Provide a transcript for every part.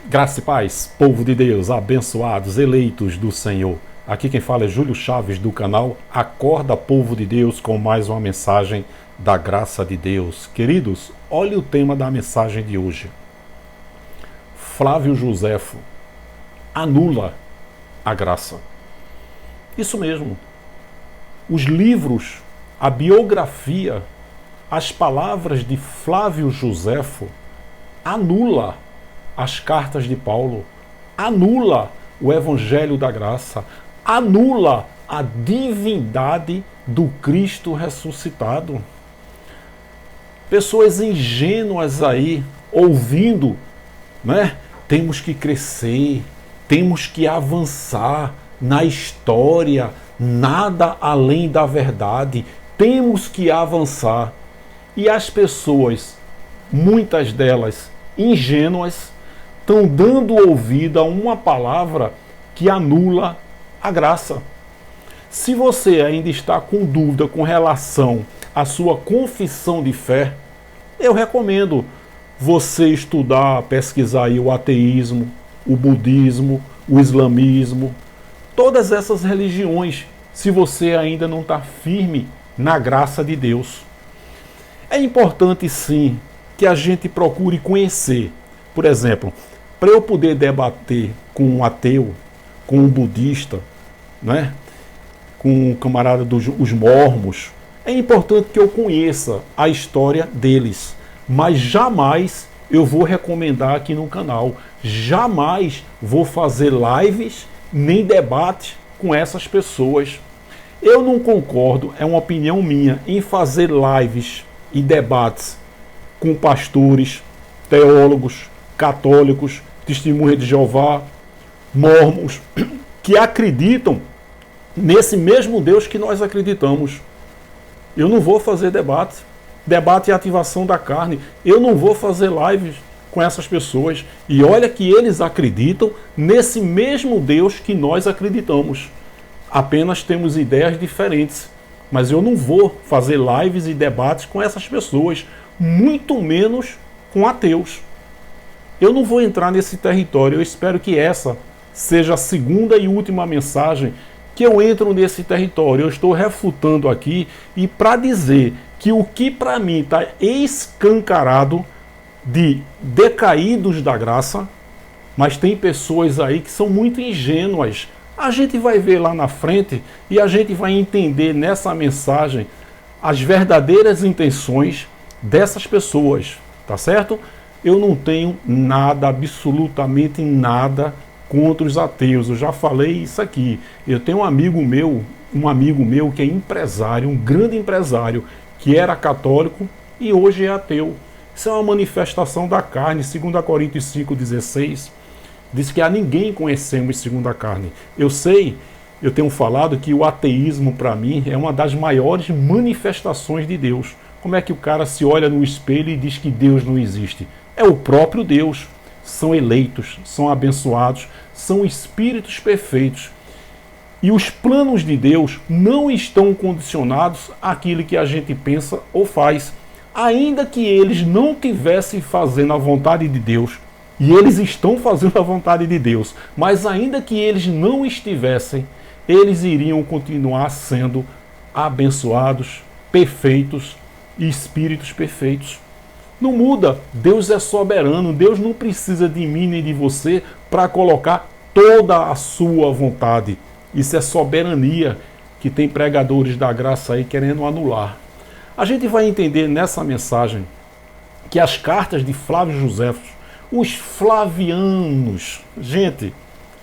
Graça e paz, povo de Deus, abençoados, eleitos do Senhor. Aqui quem fala é Júlio Chaves do canal Acorda Povo de Deus com mais uma mensagem da graça de Deus. Queridos, olha o tema da mensagem de hoje. Flávio Josefo anula a graça. Isso mesmo. Os livros, a biografia, as palavras de Flávio Josefo anula as cartas de Paulo, anula o Evangelho da Graça, anula a divindade do Cristo ressuscitado. Pessoas ingênuas aí, ouvindo, né? Temos que crescer, temos que avançar na história, nada além da verdade, temos que avançar. E as pessoas, muitas delas ingênuas, estão dando ouvido a uma palavra que anula a graça. Se você ainda está com dúvida com relação à sua confissão de fé, eu recomendo você estudar, pesquisar aí o ateísmo, o budismo, o islamismo, todas essas religiões, se você ainda não está firme na graça de Deus. É importante sim que a gente procure conhecer. Por exemplo, para eu poder debater com um ateu, com um budista, né, com um camarada dos mormons, é importante que eu conheça a história deles. Mas jamais eu vou recomendar aqui no canal, jamais vou fazer lives nem debate com essas pessoas. Eu não concordo, é uma opinião minha, em fazer lives e debates com pastores, teólogos, católicos, testemunhas de Jeová, mormons, que acreditam nesse mesmo Deus que nós acreditamos. Eu não vou fazer debate e ativação da carne. Eu não vou fazer lives com essas pessoas. E olha que eles acreditam nesse mesmo Deus que nós acreditamos. Apenas temos ideias diferentes. Mas eu não vou fazer lives e debates com essas pessoas, muito menos com ateus. Eu não vou entrar nesse território. Eu espero que essa seja a segunda e última mensagem que eu entro nesse território. Eu estou refutando aqui e para dizer que o que para mim está escancarado de decaídos da graça, mas tem pessoas aí que são muito ingênuas. A gente vai ver lá na frente e a gente vai entender nessa mensagem as verdadeiras intenções dessas pessoas, tá certo? Eu não tenho nada, absolutamente nada contra os ateus. Eu já falei isso aqui. Eu tenho um amigo meu que é empresário, um grande empresário, que era católico e hoje é ateu. Isso é uma manifestação da carne. 2 Coríntios 5,16 diz que a ninguém conhecemos segundo a carne. Eu sei, eu tenho falado que o ateísmo para mim é uma das maiores manifestações de Deus. Como é que o cara se olha no espelho e diz que Deus não existe? É o próprio Deus. São eleitos, são abençoados, são espíritos perfeitos. E os planos de Deus não estão condicionados àquilo que a gente pensa ou faz. Ainda que eles não estivessem fazendo a vontade de Deus, e eles estão fazendo a vontade de Deus, mas ainda que eles não estivessem, eles iriam continuar sendo abençoados, perfeitos e espíritos perfeitos. Não muda, Deus é soberano, Deus não precisa de mim nem de você para colocar toda a sua vontade. Isso é soberania que tem pregadores da graça aí querendo anular. A gente vai entender nessa mensagem que as cartas de Flávio Josefo, os flavianos, gente,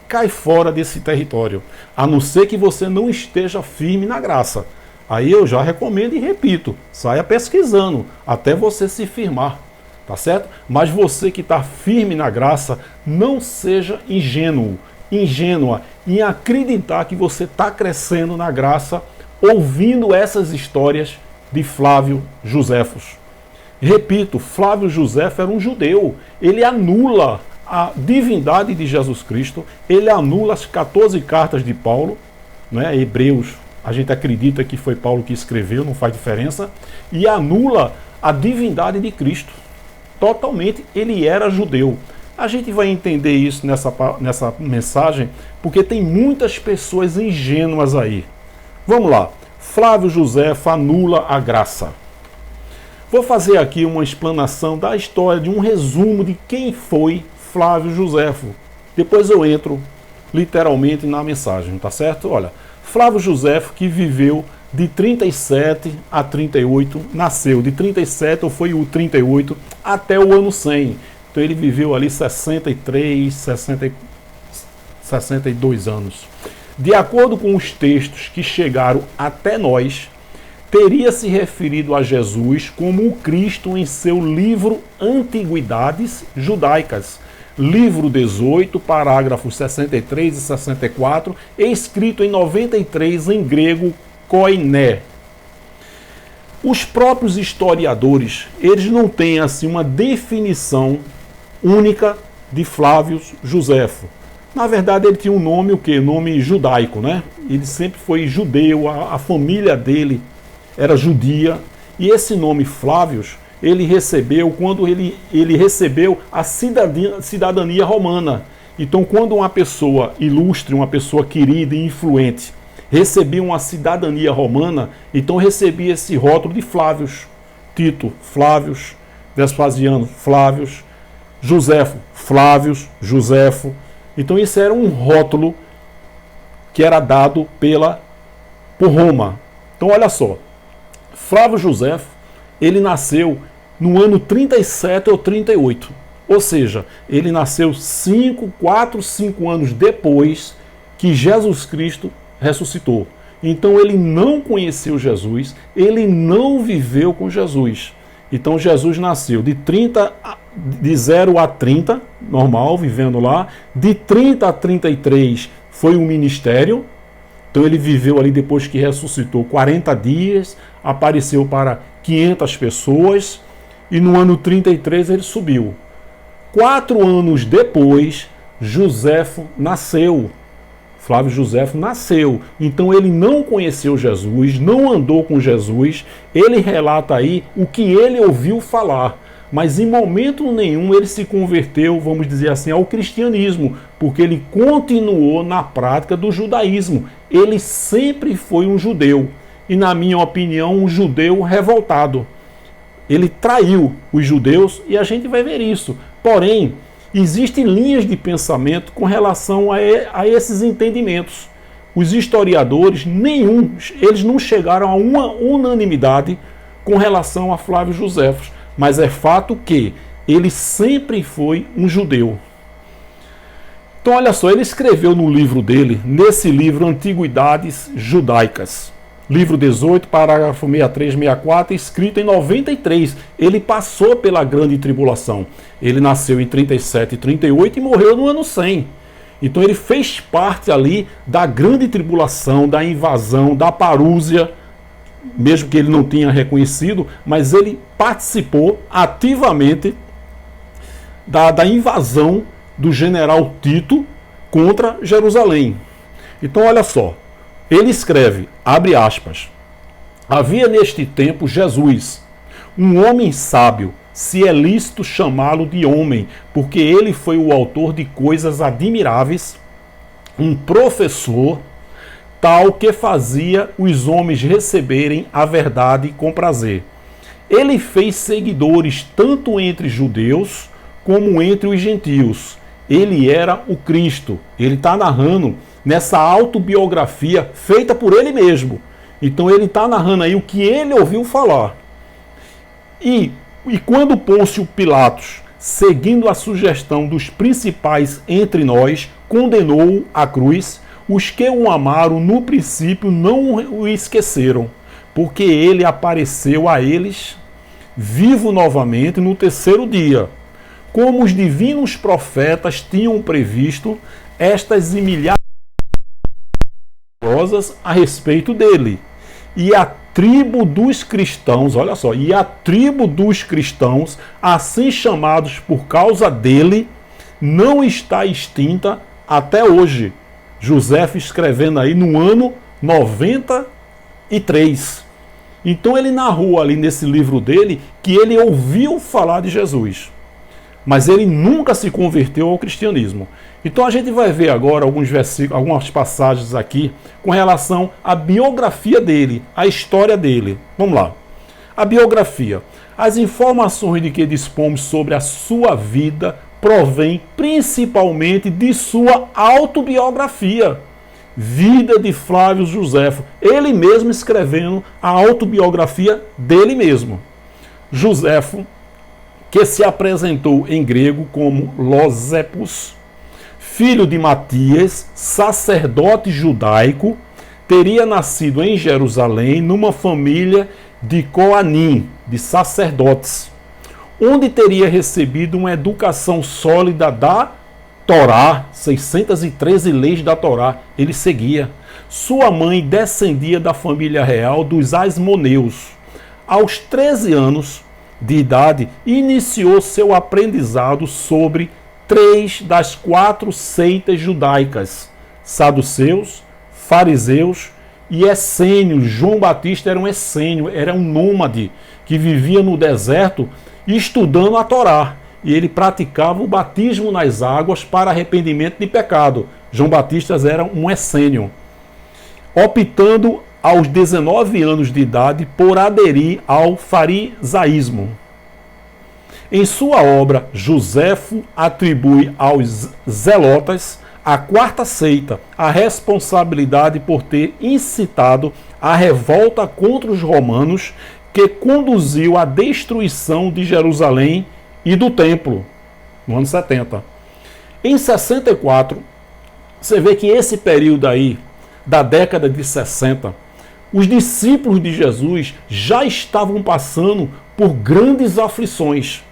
cai fora desse território, a não ser que você não esteja firme na graça. Aí eu já recomendo e repito, saia pesquisando até você se firmar, tá certo? Mas você que está firme na graça, não seja ingênuo, ingênua em acreditar que você está crescendo na graça ouvindo essas histórias de Flávio Josefo. Repito, Flávio Josefo era um judeu, ele anula a divindade de Jesus Cristo, ele anula as 14 cartas de Paulo, né, Hebreus. A gente acredita que foi Paulo que escreveu, não faz diferença, e anula a divindade de Cristo. Totalmente, ele era judeu. A gente vai entender isso nessa mensagem, porque tem muitas pessoas ingênuas aí. Vamos lá. Flávio Josefo anula a graça. Vou fazer aqui uma explanação da história, de um resumo de quem foi Flávio Josefo. Depois eu entro literalmente na mensagem, tá certo? Olha, Flávio Josefo, que viveu de 37 a 38, nasceu de 37, ou foi o 38, até o ano 100. Então ele viveu ali 62 anos. De acordo com os textos que chegaram até nós, teria se referido a Jesus como o Cristo em seu livro Antiguidades Judaicas, livro 18, parágrafos 63 e 64, escrito em 93 em grego koiné. Os próprios historiadores, eles não têm assim uma definição única de Flávio Josefo. Na verdade, ele tinha um nome, o quê? Nome judaico, né? Ele sempre foi judeu, a família dele era judia, e esse nome Flávios, ele recebeu quando ele recebeu a cidadania romana. Então, quando uma pessoa ilustre, uma pessoa querida e influente, recebia uma cidadania romana, então recebia esse rótulo de Flávios. Tito, Flávios, Vespasiano, Flávios, Josefo, Flávios, Josefo. Então isso era um rótulo que era dado por Roma. Então olha só, Flávio Josefo, ele nasceu no ano 37 ou 38. Ou seja, ele nasceu 4, 5 anos depois que Jesus Cristo ressuscitou. Então ele não conheceu Jesus, ele não viveu com Jesus. Então Jesus nasceu de 0 a 30, normal, vivendo lá. De 30 a 33 foi um ministério. Então ele viveu ali depois que ressuscitou 40 dias, apareceu para 500 pessoas e no ano 33 ele subiu. 4 anos depois, Josefo nasceu. Flávio Josefo nasceu. Então ele não conheceu Jesus, não andou com Jesus. Ele relata aí o que ele ouviu falar. Mas em momento nenhum ele se converteu, vamos dizer assim, ao cristianismo, porque ele continuou na prática do judaísmo. Ele sempre foi um judeu. E na minha opinião, um judeu revoltado. Ele traiu os judeus e a gente vai ver isso. Porém, existem linhas de pensamento com relação a esses entendimentos. Os historiadores, eles não chegaram a uma unanimidade com relação a Flávio Josefo, mas é fato que ele sempre foi um judeu. Então olha só, ele escreveu no livro dele, nesse livro Antiguidades Judaicas, livro 18, parágrafo 63, 64, escrito em 93. Ele passou pela grande tribulação. Ele nasceu em 37 e 38 e morreu no ano 100. Então ele fez parte ali da grande tribulação, da invasão, da parúzia, mesmo que ele não tenha reconhecido, mas ele participou ativamente da invasão do general Tito contra Jerusalém. Então olha só, ele escreve, abre aspas, havia neste tempo Jesus, um homem sábio, se é lícito chamá-lo de homem, porque ele foi o autor de coisas admiráveis, um professor, tal que fazia os homens receberem a verdade com prazer. Ele fez seguidores tanto entre judeus como entre os gentios. Ele era o Cristo. Ele está narrando nessa autobiografia feita por ele mesmo. Então ele está narrando aí o que ele ouviu falar. E quando Pôncio Pilatos, seguindo a sugestão dos principais entre nós, condenou-o à cruz, os que o amaram no princípio não o esqueceram, porque ele apareceu a eles vivo novamente no terceiro dia, como os divinos profetas tinham previsto estas e milhares de coisas a respeito dele. E a tribo dos cristãos, olha só, e a tribo dos cristãos, assim chamados por causa dele, não está extinta até hoje. Josefo escrevendo aí no ano 93. Então ele narrou ali nesse livro dele que ele ouviu falar de Jesus. mas ele nunca se converteu ao cristianismo. Então a gente vai ver agora alguns versículos, algumas passagens aqui com relação à biografia dele, à história dele. Vamos lá. A biografia. As informações de que dispomos sobre a sua vida provém principalmente de sua autobiografia. Vida de Flávio Joséfo. Ele mesmo escrevendo a autobiografia dele mesmo. Joséfo, que se apresentou em grego como Losepos, filho de Matias, sacerdote judaico, teria nascido em Jerusalém numa família de Coanim, de sacerdotes, onde teria recebido uma educação sólida da Torá, 613 leis da Torá, ele seguia. Sua mãe descendia da família real dos Asmoneus. Aos 13 anos de idade, iniciou seu aprendizado sobre 3 das 4 seitas judaicas: saduceus, fariseus e essênios. João Batista era um essênio, era um nômade que vivia no deserto estudando a Torá. E ele praticava o batismo nas águas para arrependimento de pecado. João Batista era um essênio, optando aos 19 anos de idade por aderir ao farisaísmo. Em sua obra, Joséfo atribui aos zelotas, a quarta seita, a responsabilidade por ter incitado a revolta contra os romanos que conduziu à destruição de Jerusalém e do templo, no ano 70. Em 64, você vê que esse período aí, da década de 60, os discípulos de Jesus já estavam passando por grandes aflições.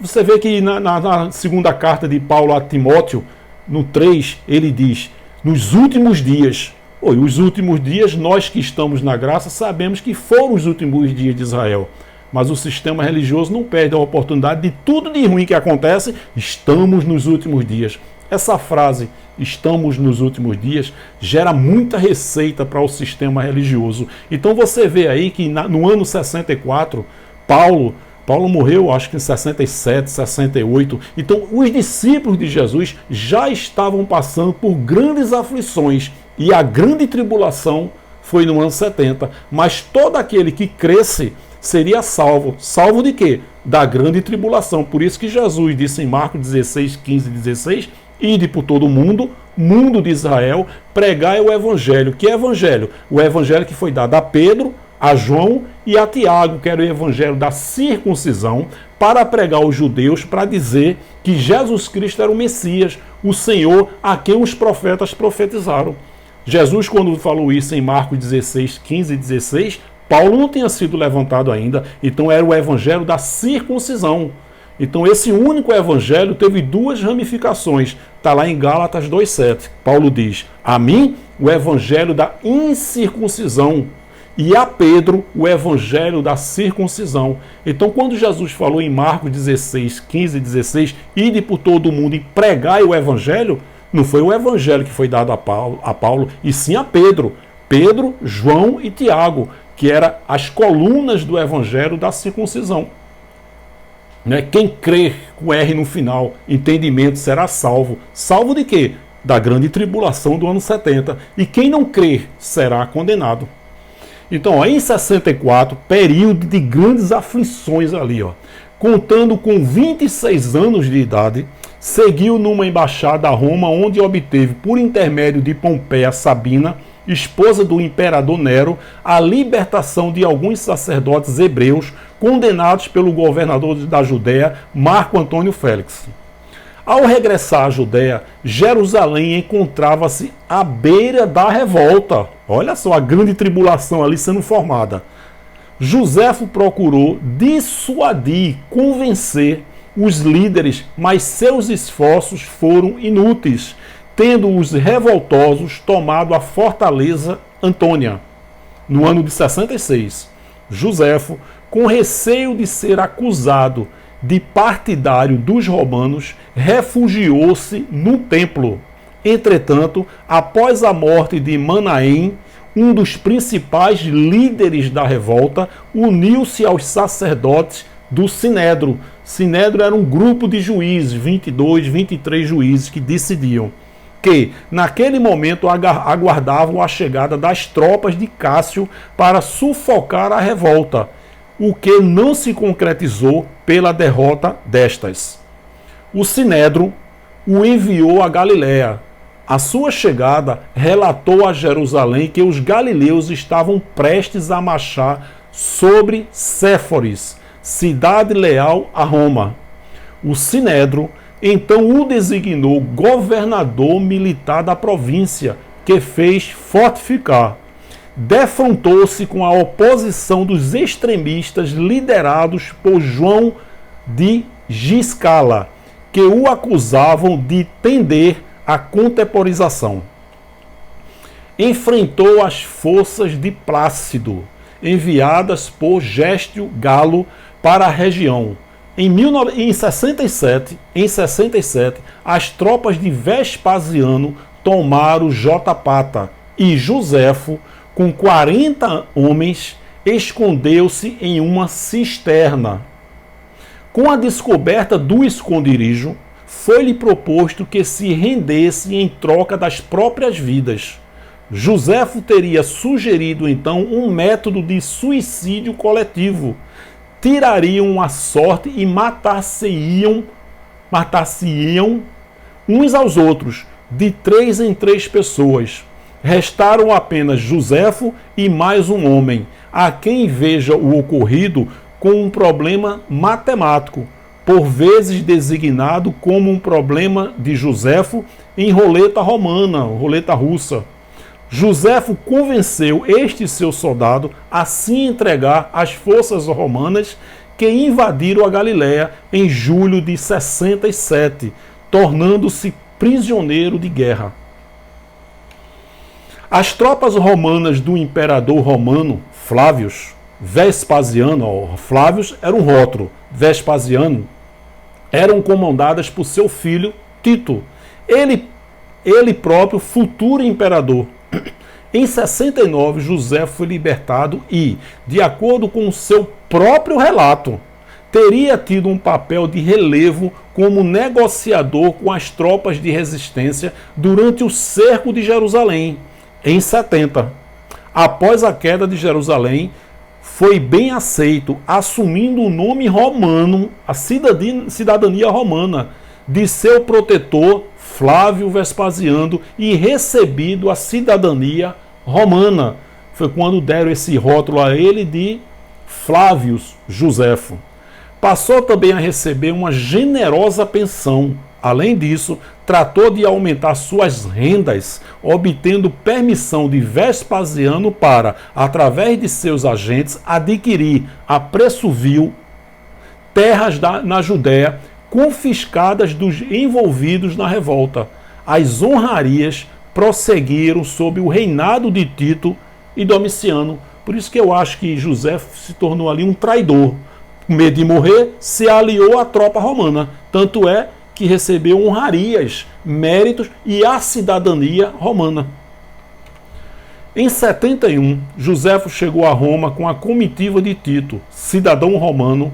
Você vê que na segunda carta de Paulo a Timóteo, no 3, ele diz: nos últimos dias, os últimos dias, nós que estamos na graça sabemos que foram os últimos dias de Israel. Mas o sistema religioso não perde a oportunidade de tudo de ruim que acontece. Estamos nos últimos dias. Essa frase, estamos nos últimos dias, gera muita receita para o sistema religioso. Então você vê aí que no ano 64, Paulo morreu, acho que em 67, 68. Então os discípulos de Jesus já estavam passando por grandes aflições. E a grande tribulação foi no ano 70. Mas todo aquele que cresce seria salvo. Salvo de quê? Da grande tribulação. Por isso que Jesus disse em Marcos 16, 15 e 16, ide por todo o mundo, mundo de Israel, pregai o evangelho. Que evangelho? O evangelho que foi dado a Pedro, a João e a Tiago, que era o evangelho da circuncisão, para pregar aos judeus, para dizer que Jesus Cristo era o Messias, o Senhor a quem os profetas profetizaram. Jesus, quando falou isso em Marcos 16, 15 e 16, Paulo não tinha sido levantado ainda, então era o evangelho da circuncisão. Então esse único evangelho teve 2 ramificações. Está lá em Gálatas 2,7. Paulo diz: a mim o evangelho da incircuncisão, e a Pedro o evangelho da circuncisão. Então quando Jesus falou em Marcos 16, 15 e 16, ide por todo o mundo e pregai o evangelho, não foi o evangelho que foi dado a Paulo, e sim a Pedro. Pedro, João e Tiago, que eram as colunas do evangelho da circuncisão. Quem crer com R no final, entendimento, será salvo. Salvo de quê? Da grande tribulação do ano 70. E quem não crer será condenado. Então, em 64, período de grandes aflições ali, contando com 26 anos de idade, seguiu numa embaixada a Roma, onde obteve, por intermédio de Pompeia Sabina, esposa do imperador Nero, a libertação de alguns sacerdotes hebreus condenados pelo governador da Judéia, Marco Antônio Félix. Ao regressar à Judéia, Jerusalém encontrava-se à beira da revolta. Olha só a grande tribulação ali sendo formada. Joséfo procurou dissuadir, convencer os líderes, mas seus esforços foram inúteis, tendo os revoltosos tomado a fortaleza Antônia. No ano de 66, Joséfo, com receio de ser acusado de partidário dos romanos, refugiou-se no templo. Entretanto, após a morte de Manaém, um dos principais líderes da revolta, uniu-se aos sacerdotes do Sinédrio. Sinédrio era um grupo de juízes, 22, 23 juízes que decidiam, que naquele momento aguardavam a chegada das tropas de Cássio para sufocar a revolta, o que não se concretizou pela derrota destas. O Sinédrio o enviou a Galiléia. A sua chegada relatou a Jerusalém que os galileus estavam prestes a marchar sobre Séforis, cidade leal a Roma. O Sinédrio então o designou governador militar da província, que fez fortificar. Defrontou-se com a oposição dos extremistas liderados por João de Giscala, que o acusavam de tender à contemporização. Enfrentou as forças de Plácido, enviadas por Gestio Galo para a região. Em 67, as tropas de Vespasiano tomaram Jotapata e Joséfo, com 40 homens, escondeu-se em uma cisterna. Com a descoberta do esconderijo, foi-lhe proposto que se rendesse em troca das próprias vidas. Joséfo teria sugerido então um método de suicídio coletivo. Tirariam a sorte e matar-se-iam uns aos outros, de 3 em 3 pessoas. Restaram apenas Joséfo e mais um homem, a quem veja o ocorrido com um problema matemático, por vezes designado como um problema de Joséfo em roleta romana, roleta russa. Joséfo convenceu este seu soldado a se entregar às forças romanas que invadiram a Galiléia em julho de 67, tornando-se prisioneiro de guerra. As tropas romanas do imperador romano Flávios, Vespasiano, Flávios era um rótulo, Vespasiano, eram comandadas por seu filho Tito, ele próprio futuro imperador. Em 69, José foi libertado e, de acordo com seu próprio relato, teria tido um papel de relevo como negociador com as tropas de resistência durante o cerco de Jerusalém, em 70. Após a queda de Jerusalém, foi bem aceito, assumindo o nome romano, a cidadania romana, de seu protetor Flávio Vespasiano e recebido a cidadania romana. Foi quando deram esse rótulo a ele de Flávios Joséfo. Passou também a receber uma generosa pensão. Além disso, tratou de aumentar suas rendas, obtendo permissão de Vespasiano para, através de seus agentes, adquirir a preço vil terras na Judéia confiscadas dos envolvidos na revolta. As honrarias prosseguiram sob o reinado de Tito e Domiciano. Por isso que eu acho que José se tornou ali um traidor. Com medo de morrer, se aliou à tropa romana. Tanto é que recebeu honrarias, méritos e a cidadania romana. Em 71, Joséfo chegou a Roma com a comitiva de Tito, cidadão romano.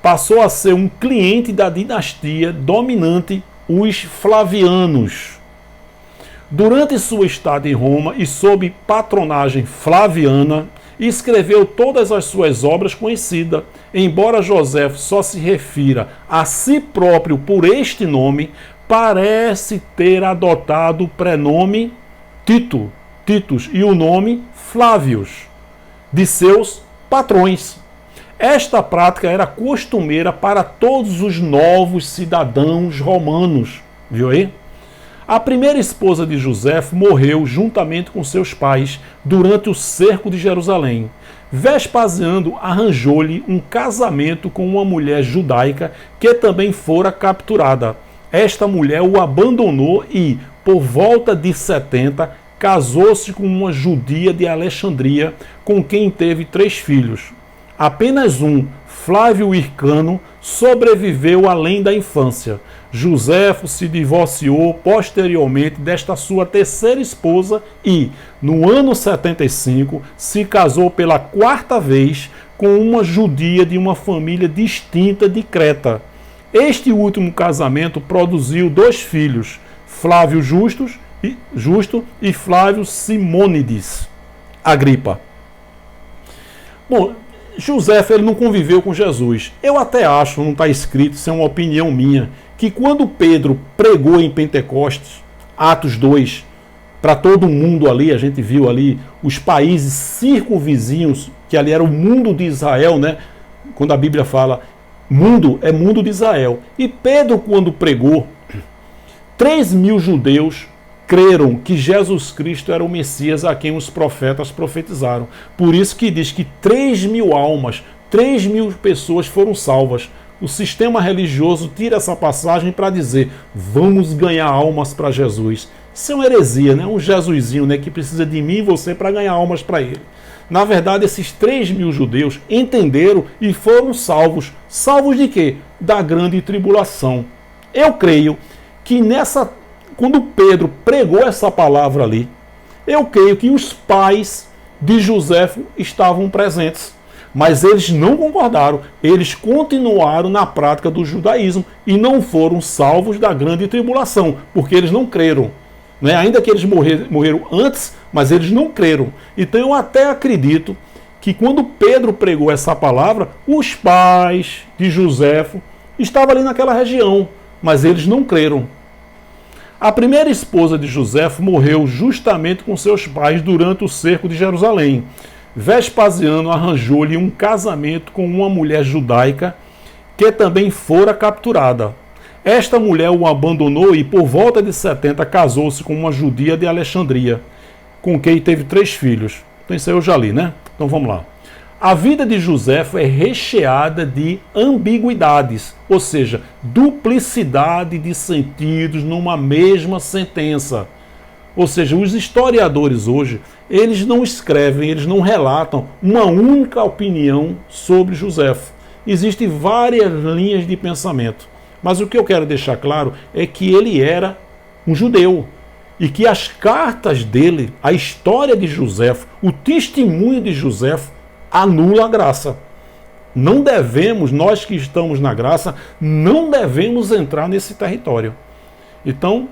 Passou a ser um cliente da dinastia dominante, os Flavianos. Durante sua estada em Roma e sob patronagem flaviana, escreveu todas as suas obras conhecidas. Embora Joséfo só se refira a si próprio por este nome, parece ter adotado o prenome Titus e o nome Flávios, de seus patrões. Esta prática era costumeira para todos os novos cidadãos romanos. Viu aí? A primeira esposa de Joséfo morreu juntamente com seus pais durante o cerco de Jerusalém. Vespasiano arranjou-lhe um casamento com uma mulher judaica que também fora capturada. Esta mulher o abandonou e, por volta de 70, casou-se com uma judia de Alexandria, com quem teve 3 filhos. Apenas um, Flávio Hircano, sobreviveu além da infância. Joséfo se divorciou posteriormente desta sua terceira esposa e, no ano 75, se casou pela 4ª vez com uma judia de uma família distinta de Creta. Este último casamento produziu 2 filhos, Flávio Justo e Flávio Simônides Agripa. Bom, José ele não conviveu com Jesus. Eu até acho, não está escrito, isso é uma opinião minha, que quando Pedro pregou em Pentecostes, Atos 2, para todo mundo ali, a gente viu ali os países circunvizinhos, que ali era o mundo de Israel, né? Quando a Bíblia fala mundo, é mundo de Israel. E Pedro, quando pregou, 3.000 judeus creram que Jesus Cristo era o Messias a quem os profetas profetizaram. Por isso que diz que 3.000 almas, 3.000 pessoas foram salvas. O sistema religioso tira essa passagem para dizer, vamos ganhar almas para Jesus. Isso é uma heresia, né? Um jesuizinho, né, que precisa de mim e você para ganhar almas para ele. Na verdade, esses 3.000 judeus entenderam e foram salvos. Salvos de quê? Da grande tribulação. Eu creio que quando Pedro pregou essa palavra ali, eu creio que os pais de José estavam presentes. Mas eles não concordaram. Eles continuaram na prática do judaísmo e não foram salvos da grande tribulação, porque eles não creram. Né? Ainda que eles morreram antes, mas eles não creram. Então eu até acredito que quando Pedro pregou essa palavra, os pais de Joséfo estavam ali naquela região, mas eles não creram. A primeira esposa de Joséfo morreu justamente com seus pais durante o cerco de Jerusalém. Vespasiano arranjou-lhe um casamento com uma mulher judaica que também fora capturada. Esta mulher o abandonou e por volta de 70 casou-se com uma judia de Alexandria, com quem teve 3 filhos. Então isso aí eu já li, né? Então vamos lá. A vida de Joséfo é recheada de ambiguidades, ou seja, duplicidade de sentidos numa mesma sentença. Ou seja, os historiadores hoje, eles não escrevem, eles não relatam uma única opinião sobre Joséfo. Existem várias linhas de pensamento. Mas o que eu quero deixar claro é que ele era um judeu. E que as cartas dele, a história de Joséfo, o testemunho de Joséfo, anula a graça. Não devemos, nós que estamos na graça, não devemos entrar nesse território. Então,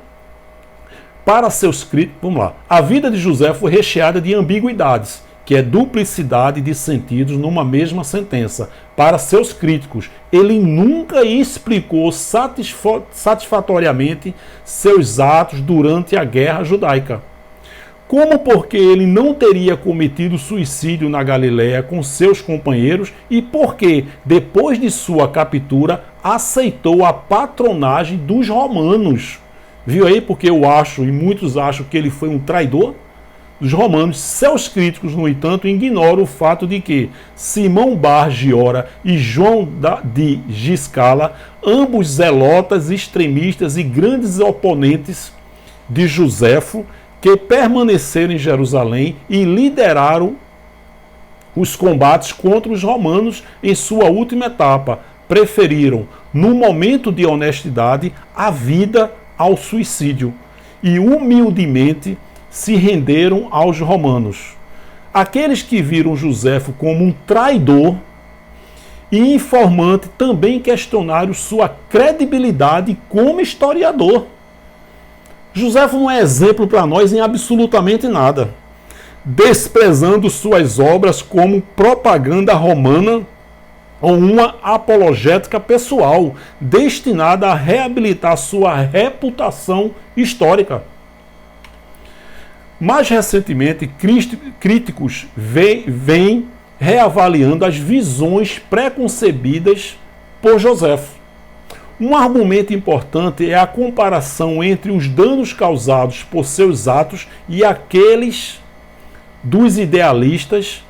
para seus críticos, vamos lá. A vida de José foi recheada de ambiguidades, que é duplicidade de sentidos numa mesma sentença. Para seus críticos, ele nunca explicou satisfatoriamente seus atos durante a guerra judaica. Como porque ele não teria cometido suicídio na Galiléia com seus companheiros e porque, depois de sua captura, aceitou a patronagem dos romanos. Viu aí? Porque eu acho, e muitos acham que ele foi um traidor dos romanos. Seus críticos, no entanto, ignoram o fato de que Simão Bar Giora e João de Giscala, ambos zelotas, extremistas e grandes oponentes de Joséfo, que permaneceram em Jerusalém e lideraram os combates contra os romanos em sua última etapa, preferiram, no momento de honestidade, a vida ao suicídio e humildemente se renderam aos romanos. Aqueles que viram Joséfo como um traidor e informante também questionaram sua credibilidade como historiador. Joséfo não é exemplo para nós em absolutamente nada, desprezando suas obras como propaganda romana ou uma apologética pessoal destinada a reabilitar sua reputação histórica. Mais recentemente, críticos vêm reavaliando as visões preconcebidas por Joséfo. Um argumento importante é a comparação entre os danos causados por seus atos e aqueles dos idealistas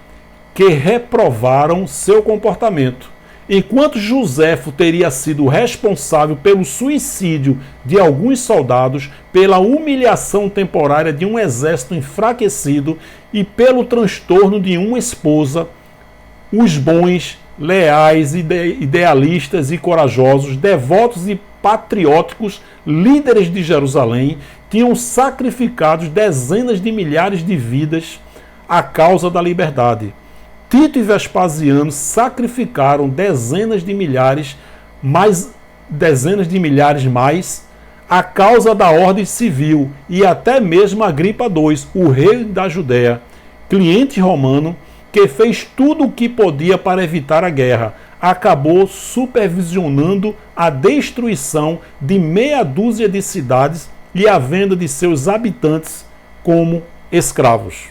que reprovaram seu comportamento. Enquanto Joséfo teria sido responsável pelo suicídio de alguns soldados, pela humilhação temporária de um exército enfraquecido e pelo transtorno de uma esposa, os bons, leais, idealistas e corajosos, devotos e patrióticos líderes de Jerusalém tinham sacrificado dezenas de milhares de vidas à causa da liberdade. Tito e Vespasiano sacrificaram dezenas de milhares mais a causa da ordem civil, e até mesmo Agripa II, o rei da Judéia, cliente romano, que fez tudo o que podia para evitar a guerra, acabou supervisionando a destruição de meia dúzia de cidades e a venda de seus habitantes como escravos.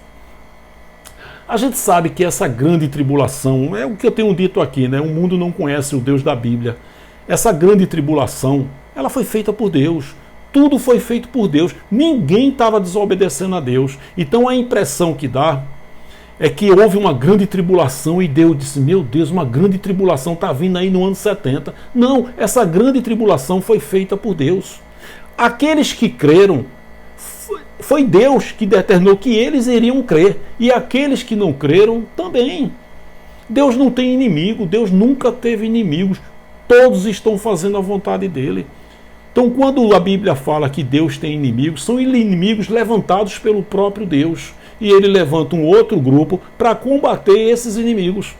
A gente sabe que essa grande tribulação, é o que eu tenho dito aqui, né? O mundo não conhece o Deus da Bíblia. Essa grande tribulação, ela foi feita por Deus. Tudo foi feito por Deus. Ninguém estava desobedecendo a Deus. Então a impressão que dá é que houve uma grande tribulação e Deus disse, meu Deus, uma grande tribulação está vindo aí no ano 70. Não, essa grande tribulação foi feita por Deus. Aqueles que creram, foi Deus que determinou que eles iriam crer. E aqueles que não creram também. Deus não tem inimigo, Deus nunca teve inimigos. Todos estão fazendo a vontade dele. Então, quando a Bíblia fala que Deus tem inimigos, são inimigos levantados pelo próprio Deus. E ele levanta um outro grupo para combater esses inimigos.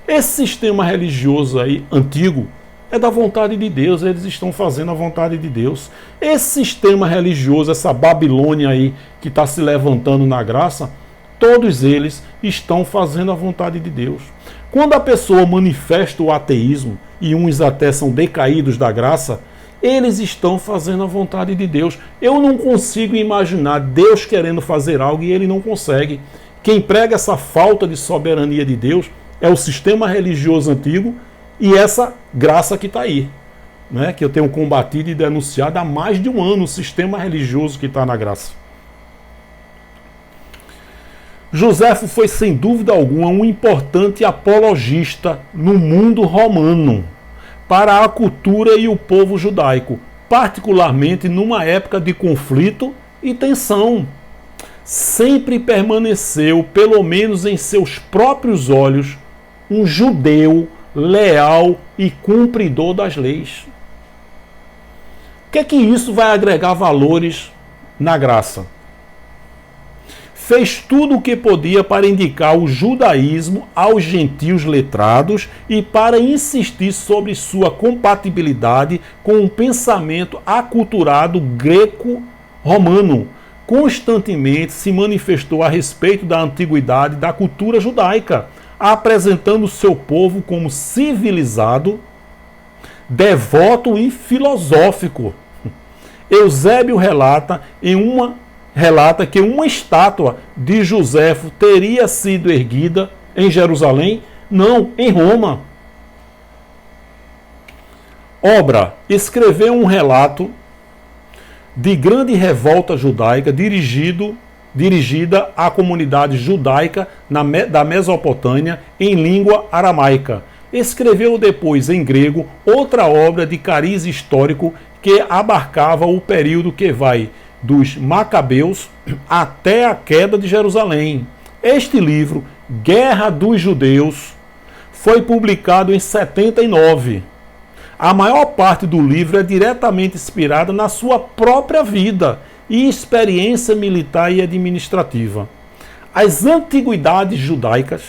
Esse sistema religioso aí, antigo, é da vontade de Deus, eles estão fazendo a vontade de Deus. Esse sistema religioso, essa Babilônia aí, que está se levantando na graça, todos eles estão fazendo a vontade de Deus. Quando a pessoa manifesta o ateísmo, e uns até são decaídos da graça, eles estão fazendo a vontade de Deus. Eu não consigo imaginar Deus querendo fazer algo e ele não consegue. Quem prega essa falta de soberania de Deus é o sistema religioso antigo e essa graça que está aí, né? Que eu tenho combatido e denunciado há mais de um ano, o sistema religioso que está na graça. Joséfo foi, sem dúvida alguma, um importante apologista no mundo romano para a cultura e o povo judaico, particularmente numa época de conflito e tensão. Sempre permaneceu, pelo menos em seus próprios olhos, um judeu leal e cumpridor das leis. O que é que isso vai agregar valores na graça? Fez tudo o que podia para indicar o judaísmo aos gentios letrados e para insistir sobre sua compatibilidade com um pensamento aculturado greco-romano. Constantemente se manifestou a respeito da antiguidade da cultura judaica, apresentando seu povo como civilizado, devoto e filosófico. Eusébio relata que uma estátua de Joséfo teria sido erguida em Jerusalém? Não, em Roma. Obra escreveu um relato de grande revolta judaica dirigida à comunidade judaica da Mesopotâmia em língua aramaica. Escreveu depois em grego outra obra de cariz histórico que abarcava o período que vai dos Macabeus até a queda de Jerusalém. Este livro, Guerra dos Judeus, foi publicado em 79. A maior parte do livro é diretamente inspirada na sua própria vida e experiência militar e administrativa. As Antiguidades Judaicas,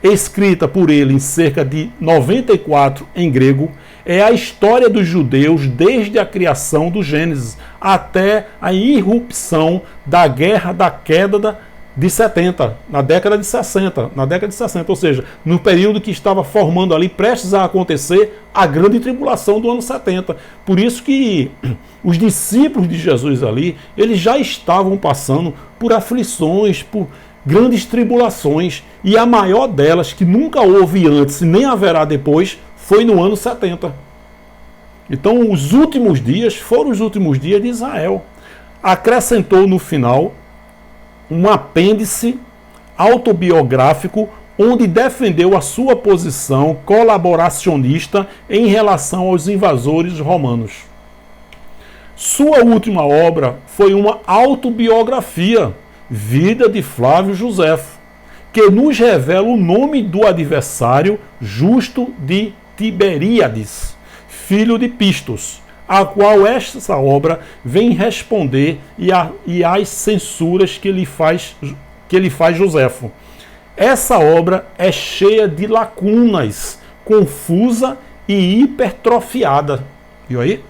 escrita por ele em cerca de 94 em grego, é a história dos judeus desde a criação do Gênesis até a irrupção da guerra da queda de 70, na década de 60, ou seja, no período que estava formando ali, prestes a acontecer, a grande tribulação do ano 70. Por isso que os discípulos de Jesus ali, eles já estavam passando por aflições, por grandes tribulações, e a maior delas, que nunca houve antes e nem haverá depois, foi no ano 70. Então, os últimos dias foram os últimos dias de Israel. Acrescentou no final um apêndice autobiográfico onde defendeu a sua posição colaboracionista em relação aos invasores romanos. Sua última obra foi uma autobiografia, Vida de Flávio Joséfo, que nos revela o nome do adversário justo de Tiberíades, filho de Pistos, a qual esta obra vem responder e às censuras que lhe faz Joséfo. essa obra é cheia de lacunas, confusa e hipertrofiada. Viu aí?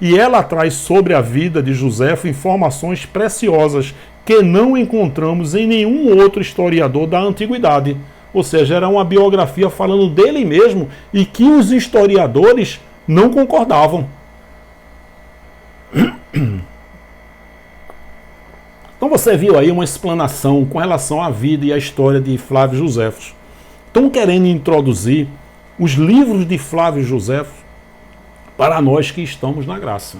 E ela traz sobre a vida de Joséfo informações preciosas que não encontramos em nenhum outro historiador da antiguidade. Ou seja, era uma biografia falando dele mesmo e que os historiadores não concordavam. Então você viu aí uma explanação com relação à vida e à história de Flávio Joséfo. Estão querendo introduzir os livros de Flávio Joséfo para nós que estamos na graça.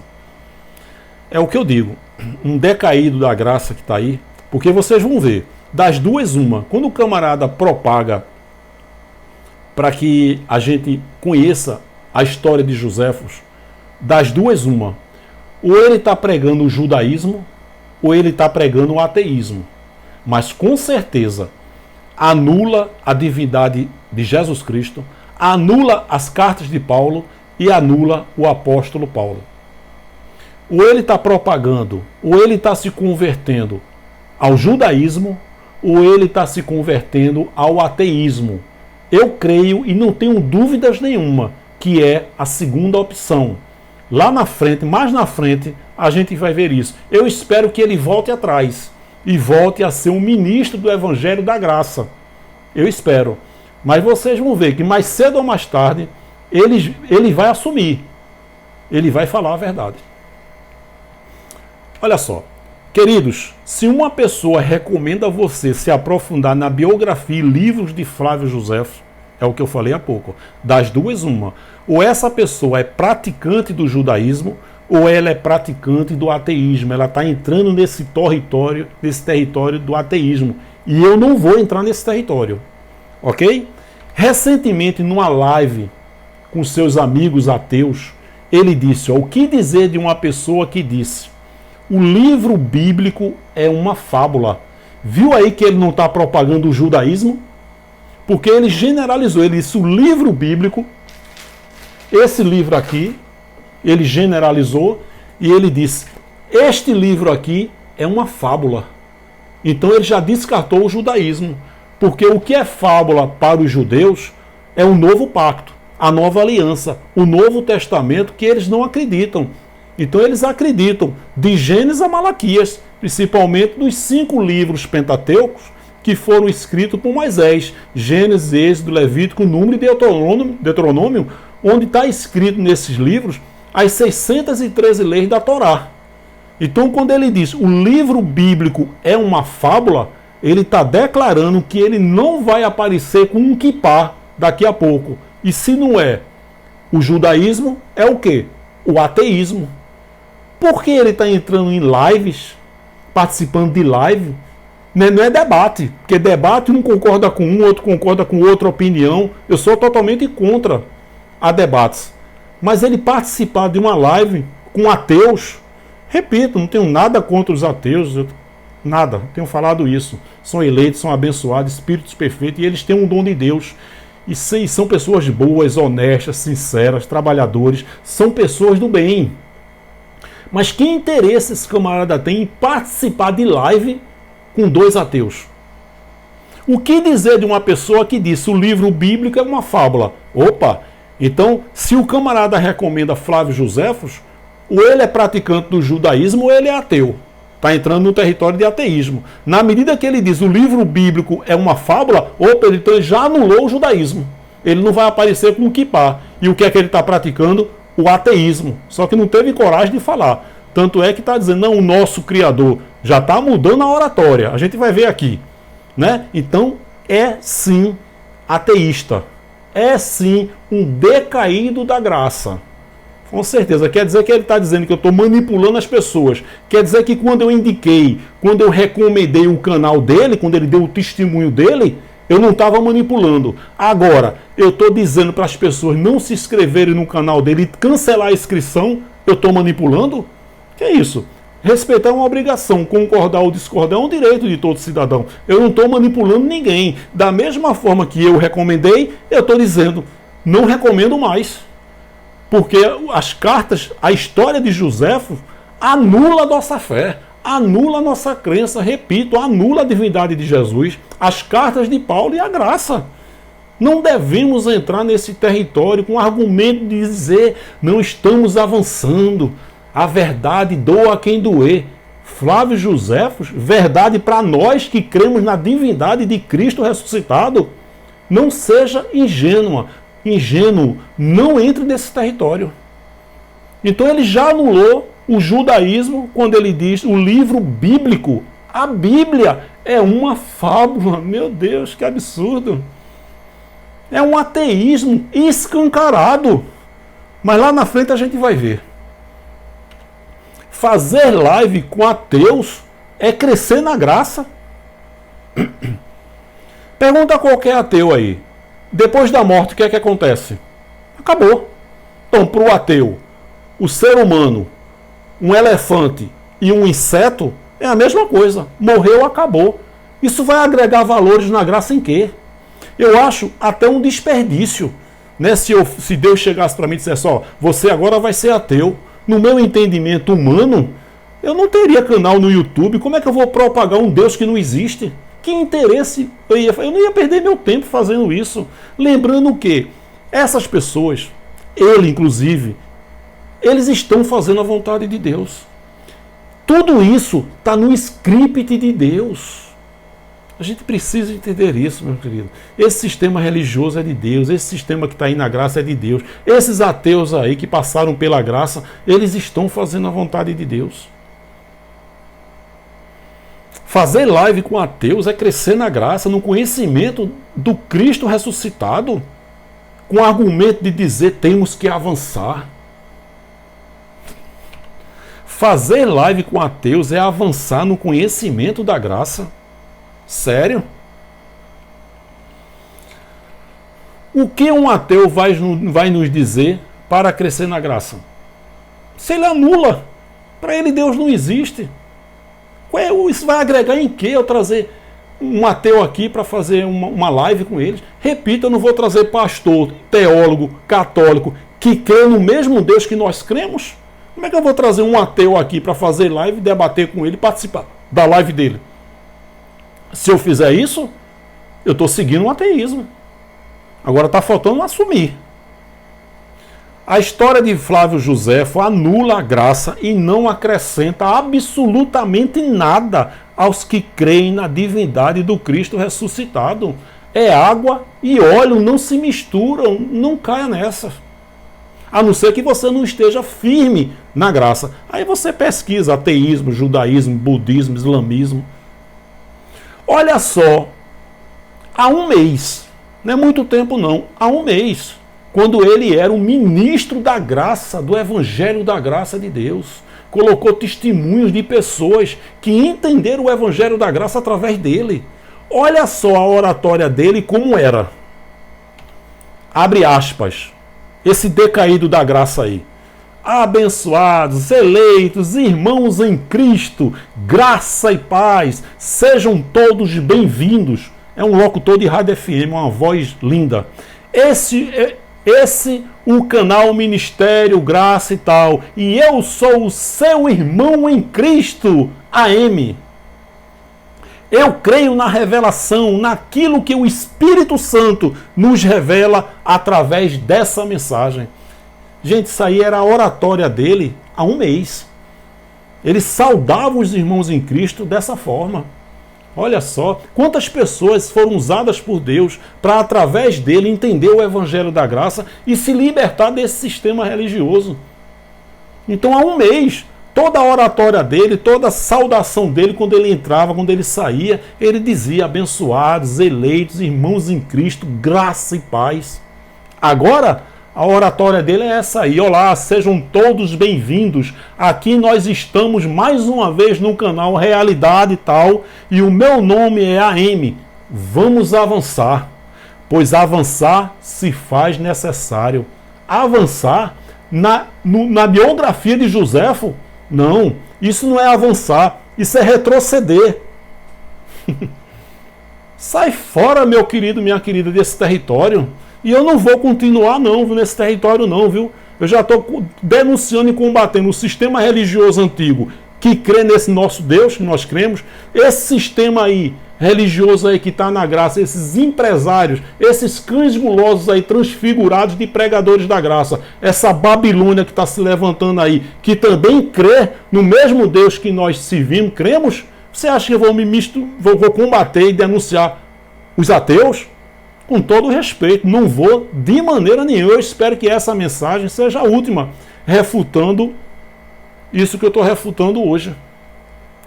É o que eu digo, um decaído da graça que está aí, porque vocês vão ver, das duas uma, quando o camarada propaga para que a gente conheça a história de Joséfo, das duas uma, ou ele está pregando o judaísmo, ou ele está pregando o ateísmo. Mas com certeza anula a divindade de Jesus Cristo, anula as cartas de Paulo e anula o apóstolo Paulo. Ou ele está propagando, ou ele está se convertendo ao judaísmo, ou ele está se convertendo ao ateísmo. Eu creio e não tenho dúvidas nenhuma que é a segunda opção. Lá na frente, mais na frente, a gente vai ver isso. Eu espero que ele volte atrás e volte a ser um ministro do Evangelho da Graça. Eu espero. Mas vocês vão ver que mais cedo ou mais tarde ele vai assumir. Ele vai falar a verdade. Olha só. Queridos, se uma pessoa recomenda a você se aprofundar na biografia e livros de Flávio Joséfo, é o que eu falei há pouco, das duas uma, ou essa pessoa é praticante do judaísmo, ou ela é praticante do ateísmo, ela está entrando nesse território do ateísmo, e eu não vou entrar nesse território, ok? Recentemente, numa live com seus amigos ateus, ele disse, ó, o que dizer de uma pessoa que disse: o livro bíblico é uma fábula. Viu aí que ele não está propagando o judaísmo? Porque ele generalizou, ele disse, o livro bíblico, esse livro aqui, ele generalizou e ele disse, este livro aqui é uma fábula. Então ele já descartou o judaísmo, porque o que é fábula para os judeus é o novo pacto, a nova aliança, o novo testamento que eles não acreditam. Então eles acreditam de Gênesis a Malaquias, principalmente dos 5 livros pentateucos que foram escritos por Moisés, Gênesis, Êxodo, Levítico, Número e Deuteronômio, onde está escrito nesses livros as 613 leis da Torá. Então quando ele diz o livro bíblico é uma fábula, ele está declarando que ele não vai aparecer com um quipá daqui a pouco. E se não é o judaísmo, é o quê? O ateísmo. Por que ele está entrando em lives, participando de live? Não é debate, porque debate um concorda com um, outro concorda com outra opinião. Eu sou totalmente contra a debates. Mas ele participar de uma live com ateus, repito, não tenho nada contra os ateus, nada, tenho falado isso. São eleitos, são abençoados, espíritos perfeitos, e eles têm um dom de Deus. E são pessoas boas, honestas, sinceras, trabalhadores, são pessoas do bem. Mas que interesse esse camarada tem em participar de live com 2 ateus? O que dizer de uma pessoa que disse o livro bíblico é uma fábula? Opa! Então, se o camarada recomenda Flávio Joséfo, ou ele é praticante do judaísmo ou ele é ateu. Está entrando no território de ateísmo. Na medida que ele diz o livro bíblico é uma fábula, opa, então ele já anulou o judaísmo. Ele não vai aparecer com o quipá. E o que é que ele está praticando? O ateísmo. Só que não teve coragem de falar. Tanto é que está dizendo, não, o nosso Criador já está mudando a oratória. A gente vai ver aqui. Né? Então, é sim ateísta. É sim um decaído da graça. Com certeza. Quer dizer que ele está dizendo que eu estou manipulando as pessoas. Quer dizer que quando eu indiquei, quando eu recomendei o canal dele, quando ele deu o testemunho dele, eu não estava manipulando. Agora, eu estou dizendo para as pessoas não se inscreverem no canal dele e cancelar a inscrição, eu estou manipulando? Que é isso? Respeitar é uma obrigação, concordar ou discordar é um direito de todo cidadão. Eu não estou manipulando ninguém. Da mesma forma que eu recomendei, eu estou dizendo, não recomendo mais. Porque as cartas, a história de Joséfo, anula a nossa fé, anula a nossa crença, repito, anula a divindade de Jesus, as cartas de Paulo e a graça. Não devemos entrar nesse território com o argumento de dizer não estamos avançando, a verdade doa quem doer. Flávio Joséfos, verdade para nós que cremos na divindade de Cristo ressuscitado. Não seja ingênuo, não entre nesse território. Então ele já anulou o judaísmo quando ele diz o livro bíblico, a Bíblia é uma fábula. Meu Deus, que absurdo. É um ateísmo escancarado. Mas lá na frente a gente vai ver. Fazer live com ateus é crescer na graça. Pergunta a qualquer ateu aí. Depois da morte, o que é que acontece? Acabou. Então, para o ateu, o ser humano, um elefante e um inseto é a mesma coisa. Morreu, acabou. Isso vai agregar valores na graça em quê? Eu acho até um desperdício. Né? Se Deus chegasse para mim e dissesse, ó, você agora vai ser ateu. No meu entendimento humano, eu não teria canal no YouTube. Como é que eu vou propagar um Deus que não existe? Que interesse eu não ia perder meu tempo fazendo isso. Lembrando que essas pessoas, ele inclusive, eles estão fazendo a vontade de Deus. Tudo isso está no script de Deus. A gente precisa entender isso, meu querido. Esse sistema religioso é de Deus. Esse sistema que está aí na graça é de Deus. Esses ateus aí que passaram pela graça, eles estão fazendo a vontade de Deus. Fazer live com ateus é crescer na graça, no conhecimento do Cristo ressuscitado, com o argumento de dizer temos que avançar. Fazer live com ateus é avançar no conhecimento da graça. Sério? O que um ateu vai nos dizer para crescer na graça? Se ele anula, para ele Deus não existe. Isso vai agregar em quê eu trazer um ateu aqui para fazer uma live com eles? Repito, eu não vou trazer pastor, teólogo, católico, que crê no mesmo Deus que nós cremos. Como é que eu vou trazer um ateu aqui para fazer live, debater com ele, participar da live dele? Se eu fizer isso, eu estou seguindo um ateísmo. Agora está faltando assumir. A história de Flávio Joséfo anula a graça e não acrescenta absolutamente nada aos que creem na divindade do Cristo ressuscitado. É água e óleo, não se misturam, não caia nessa. A não ser que você não esteja firme na graça. Aí você pesquisa ateísmo, judaísmo, budismo, islamismo. Olha só, há um mês, não é muito tempo não, há um mês, quando ele era o ministro da graça, do Evangelho da Graça de Deus, colocou testemunhos de pessoas que entenderam o Evangelho da Graça através dele. Olha só a oratória dele como era. Abre aspas, esse decaído da graça aí. Abençoados, eleitos, irmãos em Cristo, graça e paz, sejam todos bem-vindos. É um locutor de rádio FM, uma voz linda. Esse o canal Ministério Graça e tal. E eu sou o seu irmão em Cristo, AM. Eu creio na revelação, naquilo que o Espírito Santo nos revela através dessa mensagem. Gente, isso aí era a oratória dele há um mês. Ele saudava os irmãos em Cristo dessa forma. Olha só, quantas pessoas foram usadas por Deus para, através dele, entender o Evangelho da Graça e se libertar desse sistema religioso. Então, há um mês, toda a oratória dele, toda a saudação dele, quando ele entrava, quando ele saía, ele dizia: abençoados, eleitos, irmãos em Cristo, graça e paz. Agora, a oratória dele é essa aí. Olá, sejam todos bem-vindos. Aqui nós estamos mais uma vez no canal Realidade e Tal. E o meu nome é AM. Vamos avançar. Pois avançar se faz necessário. Avançar na biografia de Joséfo? Não, isso não é avançar. Isso é retroceder. Sai fora, meu querido, minha querida, desse território. E eu não vou continuar não nesse território não, viu? Eu já estou denunciando e combatendo o sistema religioso antigo que crê nesse nosso Deus, que nós cremos, esse sistema aí, religioso aí que está na graça, esses empresários, esses cães gulosos aí transfigurados de pregadores da graça, essa Babilônia que está se levantando aí, que também crê no mesmo Deus que nós servimos, cremos, você acha que eu vou combater e denunciar os ateus? Com todo respeito, não vou de maneira nenhuma. Eu espero que essa mensagem seja a última, refutando isso que eu estou refutando hoje.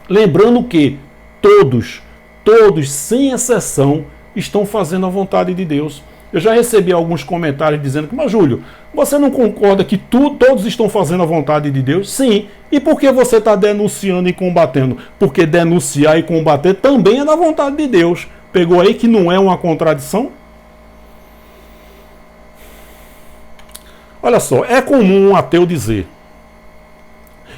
Lembrando que todos, sem exceção, estão fazendo a vontade de Deus. Eu já recebi alguns comentários dizendo que, mas Júlio, você não concorda que todos estão fazendo a vontade de Deus? Sim. E por que você está denunciando e combatendo? Porque denunciar e combater também é da vontade de Deus. Pegou aí que não é uma contradição? Olha só, é comum um ateu dizer.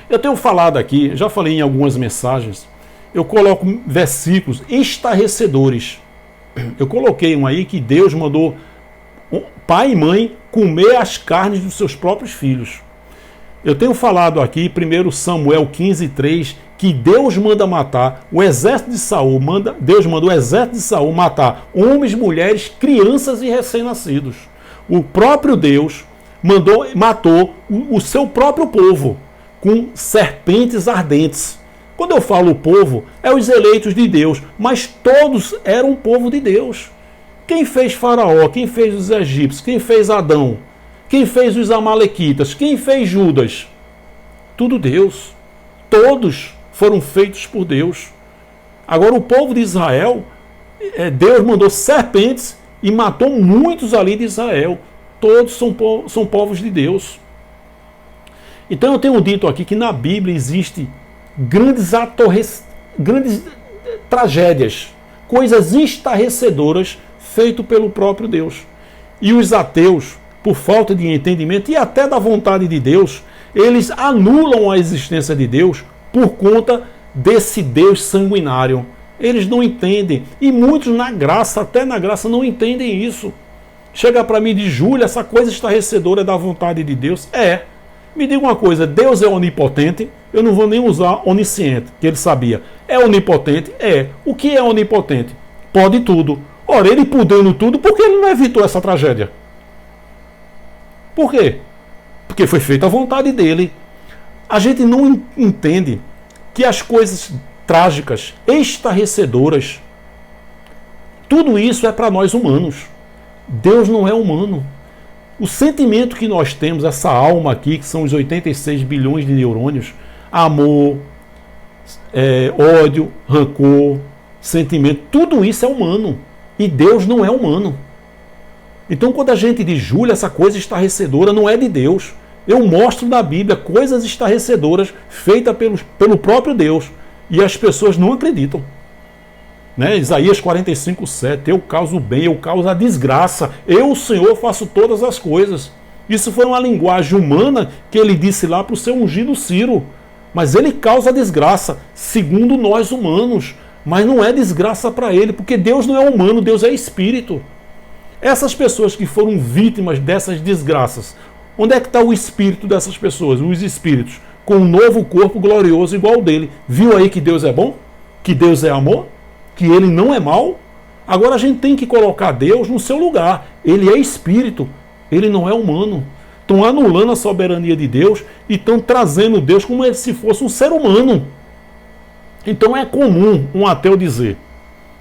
Eu tenho falado aqui, já falei em algumas mensagens, eu coloco versículos estarrecedores. Eu coloquei um aí que Deus mandou pai e mãe comer as carnes dos seus próprios filhos. Eu tenho falado aqui, 1 Samuel 15:3, que Deus manda matar o exército de Saul, Deus mandou o exército de Saul matar homens, mulheres, crianças e recém-nascidos. O próprio Deus matou o seu próprio povo com serpentes ardentes. Quando eu falo o povo, é os eleitos de Deus, mas todos eram o povo de Deus. Quem fez Faraó, quem fez os egípcios, quem fez Adão, quem fez os amalequitas, quem fez Judas? Tudo Deus. Todos foram feitos por Deus. Agora o povo de Israel, Deus mandou serpentes e matou muitos ali de Israel. Todos são povos de Deus. Então eu tenho dito aqui que na Bíblia existe grandes tragédias, coisas estarrecedoras feitas pelo próprio Deus. E os ateus, por falta de entendimento e até da vontade de Deus, eles anulam a existência de Deus por conta desse Deus sanguinário. Eles não entendem. E muitos na graça, até na graça, não entendem isso. Chega para mim e diz, Júlio, essa coisa estarrecedora é da vontade de Deus? É. Me diga uma coisa, Deus é onipotente? Eu não vou nem usar onisciente, que ele sabia. É onipotente? É. O que é onipotente? Pode tudo. Ora, ele podendo tudo, por que ele não evitou essa tragédia? Por quê? Porque foi feita a vontade dele. A gente não entende que as coisas trágicas, estarrecedoras, tudo isso é para nós humanos. Deus não é humano. O sentimento que nós temos, essa alma aqui, que são os 86 bilhões de neurônios, amor, ódio, rancor, sentimento, tudo isso é humano. E Deus não é humano. Então quando a gente diz, Júlio, essa coisa estarrecedora não é de Deus. Eu mostro na Bíblia coisas estarrecedoras feitas pelo próprio Deus. E as pessoas não acreditam. Né? Isaías 45:7, eu causo o bem, eu causo a desgraça, eu, o Senhor, faço todas as coisas. Isso foi uma linguagem humana que ele disse lá para o seu ungido Ciro. Mas ele causa a desgraça, segundo nós humanos. Mas não é desgraça para ele, porque Deus não é humano, Deus é espírito. Essas pessoas que foram vítimas dessas desgraças, onde é que está o espírito dessas pessoas, os espíritos? Com um novo corpo glorioso igual ao dele. Viu aí que Deus é bom? Que Deus é amor? Que ele não é mau? Agora a gente tem que colocar Deus no seu lugar. Ele é espírito, ele não é humano. Estão anulando a soberania de Deus e estão trazendo Deus como se fosse um ser humano. Então é comum um ateu dizer.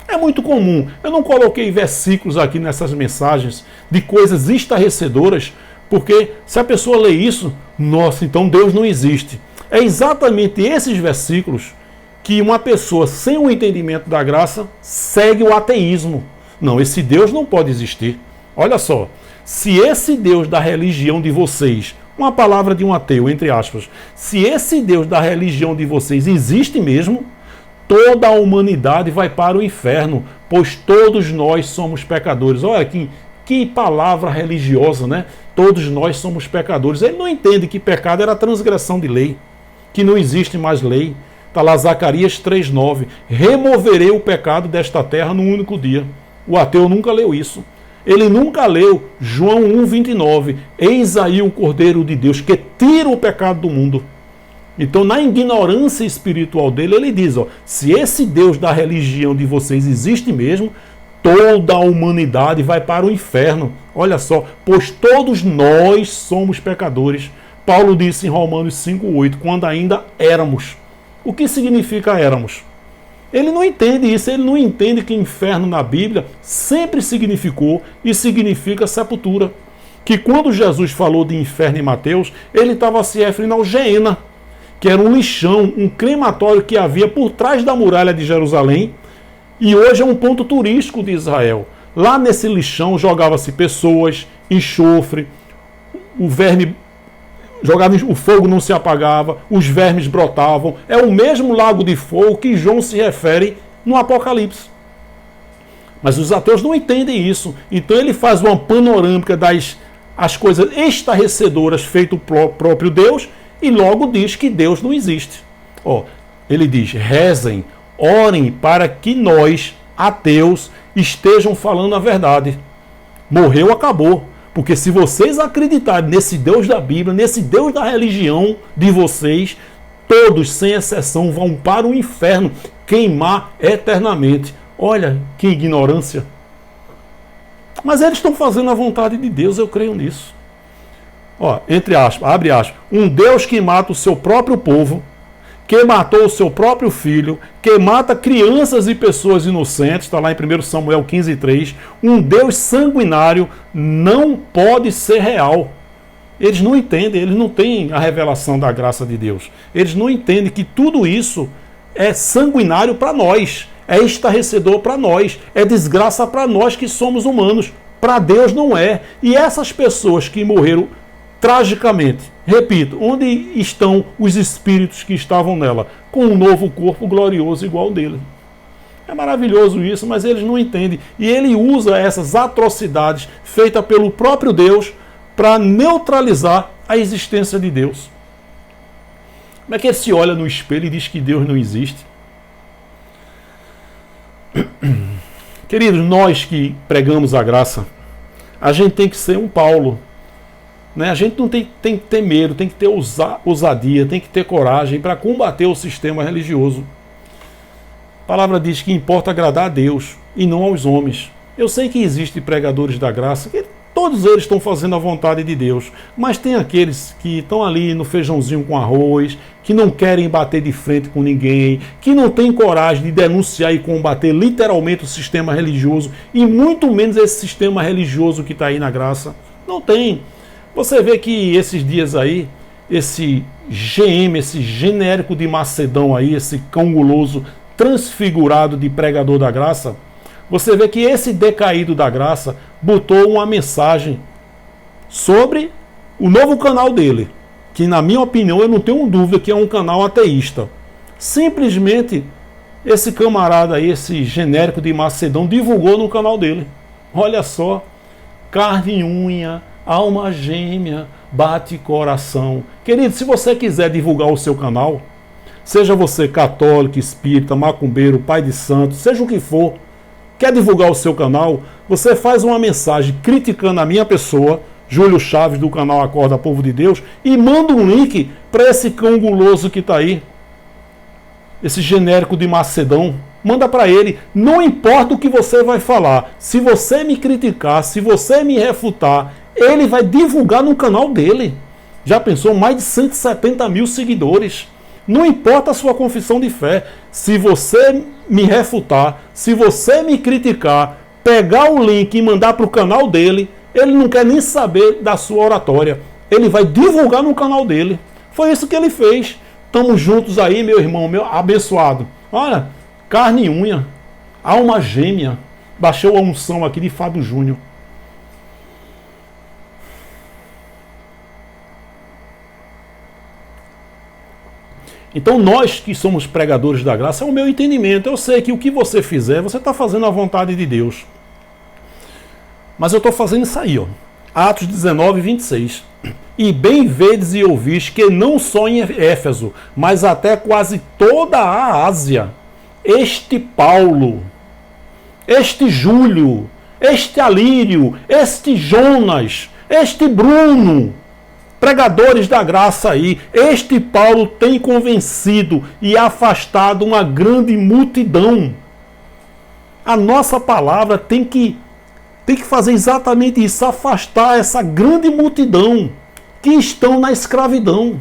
É muito comum. Eu não coloquei versículos aqui nessas mensagens de coisas estarrecedoras, porque se a pessoa lê isso, nossa, então Deus não existe. É exatamente esses versículos que uma pessoa sem o entendimento da graça segue o ateísmo. Não, esse Deus não pode existir. Olha só, se esse Deus da religião de vocês, uma palavra de um ateu, entre aspas, se esse Deus da religião de vocês existe mesmo, toda a humanidade vai para o inferno, pois todos nós somos pecadores. Olha que palavra religiosa, né? Todos nós somos pecadores. Ele não entende que pecado era transgressão de lei, que não existe mais lei. Está lá Zacarias 3:9. Removerei o pecado desta terra num único dia. O ateu nunca leu isso. Ele nunca leu João 1:29. Eis aí o Cordeiro de Deus que tira o pecado do mundo. Então, na ignorância espiritual dele, ele diz, ó, se esse Deus da religião de vocês existe mesmo, toda a humanidade vai para o inferno. Olha só, pois todos nós somos pecadores. Paulo disse em Romanos 5,8, quando ainda éramos. O que significa éramos? Ele não entende isso, ele não entende que inferno na Bíblia sempre significou e significa sepultura. Que quando Jesus falou de inferno em Mateus, ele estava se referindo ao Geena, que era um lixão, um crematório que havia por trás da muralha de Jerusalém, e hoje é um ponto turístico de Israel. Lá nesse lixão jogava-se pessoas, enxofre, o verme jogava, o fogo não se apagava, os vermes brotavam. É o mesmo lago de fogo que João se refere no Apocalipse. Mas os ateus não entendem isso. Então ele faz uma panorâmica das as coisas estarrecedoras feito o próprio Deus e logo diz que Deus não existe. Ó, ele diz, rezem, orem para que nós, ateus, estejam falando a verdade. Morreu, acabou. Porque se vocês acreditarem nesse Deus da Bíblia, nesse Deus da religião de vocês, todos, sem exceção, vão para o inferno queimar eternamente. Olha que ignorância. Mas eles estão fazendo a vontade de Deus, eu creio nisso. Ó, entre aspas, abre aspas, um Deus que mata o seu próprio povo, que matou o seu próprio filho, que mata crianças e pessoas inocentes, está lá em 1 Samuel 15,3, um Deus sanguinário não pode ser real. Eles não entendem, eles não têm a revelação da graça de Deus. Eles não entendem que tudo isso é sanguinário para nós, é estarrecedor para nós, é desgraça para nós que somos humanos. Para Deus não é. E essas pessoas que morreram tragicamente, repito, onde estão os espíritos que estavam nela? Com um novo corpo glorioso igual ao dele. É maravilhoso isso, mas eles não entendem. E ele usa essas atrocidades feitas pelo próprio Deus para neutralizar a existência de Deus. Como é que ele se olha no espelho e diz que Deus não existe? Queridos, nós que pregamos a graça, a gente tem que ser um Paulo. Né? A gente não tem que ter medo, tem que ter ousadia, tem que ter coragem para combater o sistema religioso. A palavra diz que importa agradar a Deus e não aos homens. Eu sei que existem pregadores da graça, que todos eles estão fazendo a vontade de Deus, mas tem aqueles que estão ali no feijãozinho com arroz, que não querem bater de frente com ninguém, que não têm coragem de denunciar e combater literalmente o sistema religioso, e muito menos esse sistema religioso que está aí na graça. Não tem. Você vê que esses dias aí, esse GM, esse genérico de Macedão aí, esse cão guloso transfigurado de pregador da graça, você vê que esse decaído da graça botou uma mensagem sobre o novo canal dele, que na minha opinião eu não tenho dúvida que é um canal ateísta. Simplesmente esse camarada aí, esse genérico de Macedão, divulgou no canal dele. Olha só, carne e unha, alma gêmea, bate coração. Querido, se você quiser divulgar o seu canal, seja você católico, espírita, macumbeiro, pai de santo, seja o que for, quer divulgar o seu canal, você faz uma mensagem criticando a minha pessoa, Júlio Chaves, do canal Acorda Povo de Deus, e manda um link para esse cão guloso que está aí, esse genérico de Macedão. Manda para ele, não importa o que você vai falar, se você me criticar, se você me refutar, ele vai divulgar no canal dele. Já pensou? Mais de 170 mil seguidores. Não importa a sua confissão de fé. Se você me refutar, se você me criticar, pegar o link e mandar para o canal dele, ele não quer nem saber da sua oratória. Ele vai divulgar no canal dele. Foi isso que ele fez. Estamos juntos aí, meu irmão, meu abençoado. Olha, carne e unha, alma gêmea. Baixou a unção aqui de Fábio Júnior. Então nós que somos pregadores da graça, é o meu entendimento. Eu sei que o que você fizer, você está fazendo a vontade de Deus. Mas eu estou fazendo isso aí, ó. Atos 19, 26. E bem vedes e ouvis que não só em Éfeso, mas até quase toda a Ásia, este Paulo, este Júlio, este Alírio, este Jonas, este Bruno, pregadores da graça aí, este Paulo tem convencido e afastado uma grande multidão. A nossa palavra tem que fazer exatamente isso, afastar essa grande multidão que estão na escravidão.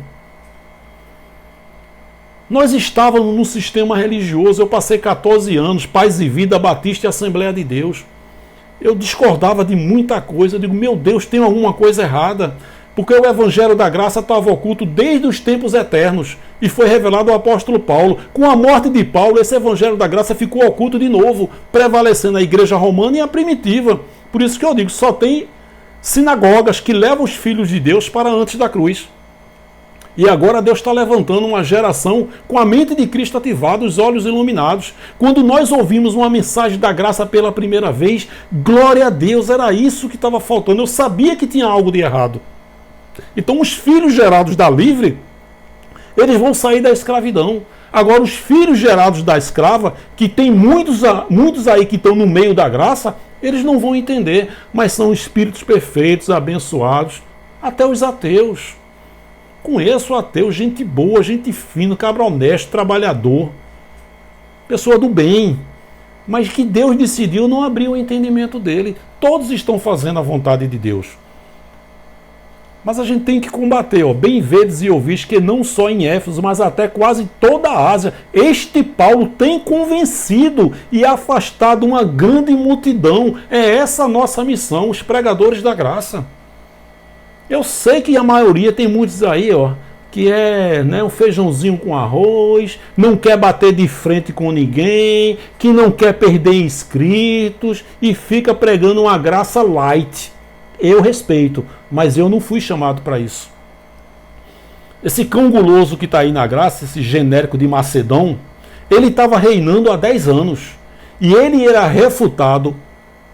Nós estávamos num sistema religioso, eu passei 14 anos, Paz e Vida, Batista e Assembleia de Deus. Eu discordava de muita coisa, eu digo, meu Deus, tem alguma coisa errada, porque o Evangelho da Graça estava oculto desde os tempos eternos e foi revelado ao apóstolo Paulo. Com a morte de Paulo, esse Evangelho da Graça ficou oculto de novo, prevalecendo a igreja romana e a primitiva. Por isso que eu digo, só tem sinagogas que levam os filhos de Deus para antes da cruz. E agora Deus está levantando uma geração com a mente de Cristo ativada, os olhos iluminados. Quando nós ouvimos uma mensagem da graça pela primeira vez, glória a Deus, era isso que estava faltando. Eu sabia que tinha algo de errado. Então os filhos gerados da livre, eles vão sair da escravidão. Agora os filhos gerados da escrava, que tem muitos aí que estão no meio da graça, eles não vão entender, mas são espíritos perfeitos, abençoados, até os ateus. Conheço ateu, gente boa, gente fina, cabra honesto, trabalhador, pessoa do bem, mas que Deus decidiu não abrir o entendimento dele. Todos estão fazendo a vontade de Deus. Mas a gente tem que combater, bem vedes e ouvis que não só em Éfeso, mas até quase toda a Ásia, este Paulo tem convencido e afastado uma grande multidão. É essa a nossa missão, os pregadores da graça. Eu sei que a maioria, tem muitos aí, que é um feijãozinho com arroz, não quer bater de frente com ninguém, que não quer perder inscritos e fica pregando uma graça light. Eu respeito, mas eu não fui chamado para isso. Esse cão guloso que está aí na graça, esse genérico de Macedão, ele estava reinando há 10 anos. E ele era refutado,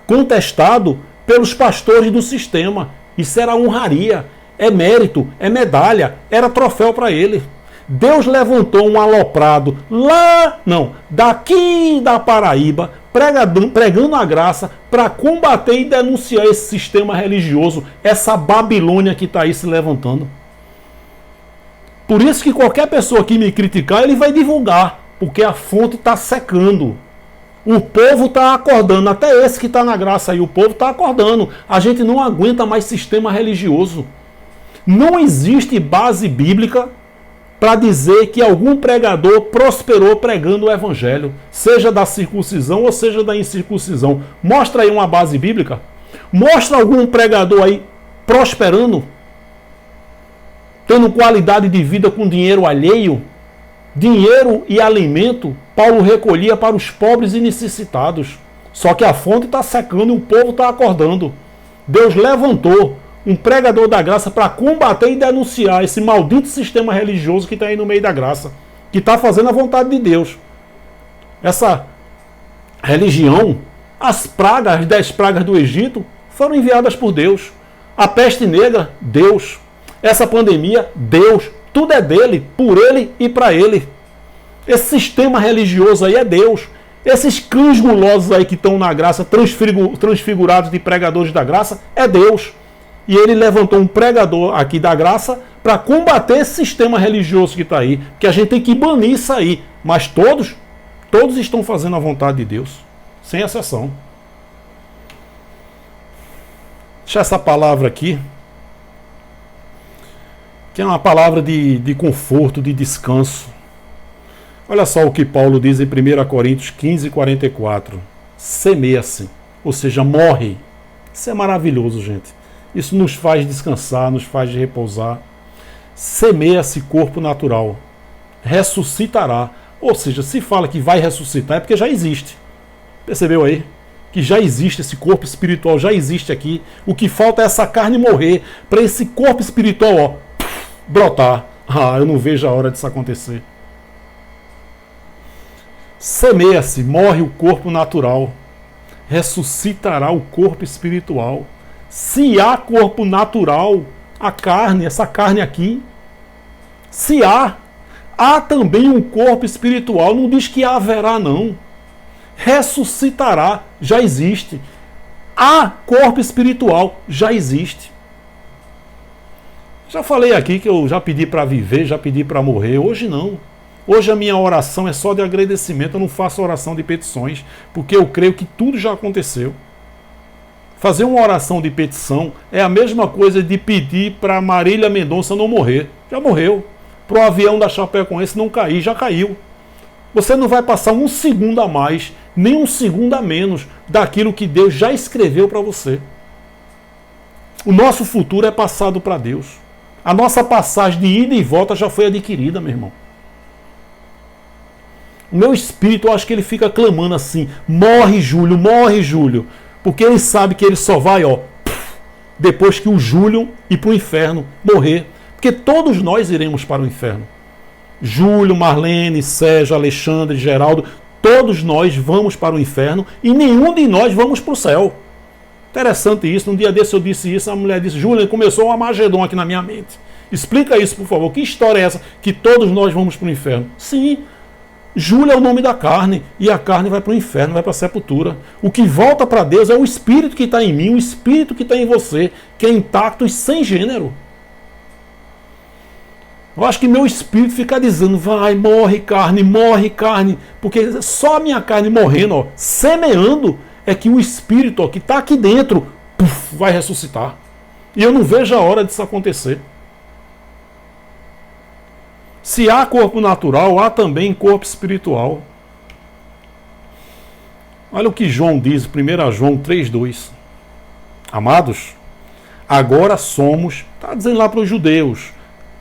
contestado pelos pastores do sistema. Isso era honraria, é mérito, é medalha, era troféu para ele. Deus levantou um aloprado daqui da Paraíba, pregando a graça para combater e denunciar esse sistema religioso, essa Babilônia que está aí se levantando. Por isso que qualquer pessoa que me criticar, ele vai divulgar, porque a fonte está secando. O povo está acordando, até esse que está na graça aí, o povo está acordando. A gente não aguenta mais sistema religioso. Não existe base bíblica para dizer que algum pregador prosperou pregando o evangelho, seja da circuncisão ou seja da incircuncisão. Mostra aí uma base bíblica. Mostra algum pregador aí prosperando, tendo qualidade de vida com dinheiro alheio. Dinheiro e alimento Paulo recolhia para os pobres e necessitados. Só que a fonte está secando e o povo está acordando. Deus levantou um pregador da graça para combater e denunciar esse maldito sistema religioso que está aí no meio da graça, que está fazendo a vontade de Deus. Essa religião, as 10 pragas do Egito, foram enviadas por Deus. A peste negra, Deus. Essa pandemia, Deus. Tudo é dele, por ele e para ele. Esse sistema religioso aí é Deus. Esses cães gulosos aí que estão na graça, transfigurados de pregadores da graça, é Deus. E ele levantou um pregador aqui da graça para combater esse sistema religioso que está aí. Que a gente tem que banir isso aí. Mas todos estão fazendo a vontade de Deus. Sem exceção. Deixa essa palavra aqui, que é uma palavra de conforto, de descanso. Olha só o que Paulo diz em 1 Coríntios 15, 44. Semeia-se, ou seja, morre. Isso é maravilhoso, gente. Isso nos faz descansar, nos faz repousar. Semeia-se corpo natural, ressuscitará. Ou seja, se fala que vai ressuscitar é porque já existe. Percebeu aí? Que já existe, esse corpo espiritual já existe aqui. O que falta é essa carne morrer, para esse corpo espiritual, brotar. Eu não vejo a hora disso acontecer. Semeia-se, morre o corpo natural, ressuscitará o corpo espiritual. Se há corpo natural, a carne, essa carne aqui, se há também um corpo espiritual, não diz que haverá não. Ressuscitará, já existe. Há corpo espiritual, já existe. Já falei aqui que eu já pedi para viver, já pedi para morrer. Hoje não. Hoje a minha oração é só de agradecimento. Eu não faço oração de petições, porque eu creio que tudo já aconteceu. Fazer uma oração de petição é a mesma coisa de pedir para Marília Mendonça não morrer. Já morreu. Para o avião da Chapecoense não cair, já caiu. Você não vai passar um segundo a mais, nem um segundo a menos daquilo que Deus já escreveu para você. O nosso futuro é passado para Deus. A nossa passagem de ida e volta já foi adquirida, meu irmão. O meu espírito, eu acho que ele fica clamando assim: morre, Júlio, morre, Júlio. Porque ele sabe que ele só vai, depois que o Júlio ir para o inferno, morrer. Porque todos nós iremos para o inferno. Júlio, Marlene, Sérgio, Alexandre, Geraldo, todos nós vamos para o inferno e nenhum de nós vamos para o céu. Interessante isso. Um dia desse eu disse isso, a mulher disse: Júlio, começou um Armagedon aqui na minha mente. Explica isso, por favor. Que história é essa? Que todos nós vamos para o inferno? Sim. Júlio é o nome da carne, e a carne vai para o inferno, vai para a sepultura. O que volta para Deus é o Espírito que está em mim, o Espírito que está em você, que é intacto e sem gênero. Eu acho que meu espírito fica dizendo: vai, morre carne, porque só a minha carne morrendo, semeando, é que o Espírito que está aqui dentro vai ressuscitar. E eu não vejo a hora disso acontecer. Se há corpo natural, há também corpo espiritual. Olha o que João diz, 1 João 3,2. Amados, agora somos, está dizendo lá para os judeus,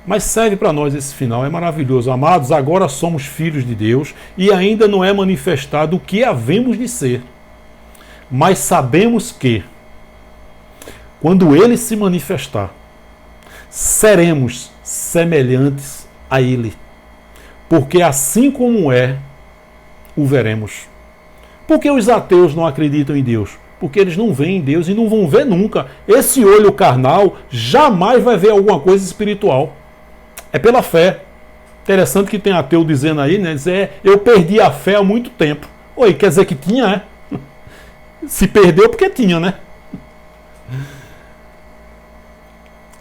mas serve para nós esse final, é maravilhoso. Amados, agora somos filhos de Deus e ainda não é manifestado o que havemos de ser. Mas sabemos que, quando Ele se manifestar, seremos semelhantes a Ele, porque assim como é, o veremos. Por que os ateus não acreditam em Deus? Porque eles não veem Deus e não vão ver nunca. Esse olho carnal jamais vai ver alguma coisa espiritual. É pela fé. Interessante que tem ateu dizendo aí, né? Eu perdi a fé há muito tempo. Oi, quer dizer que tinha, é? Se perdeu porque tinha, né?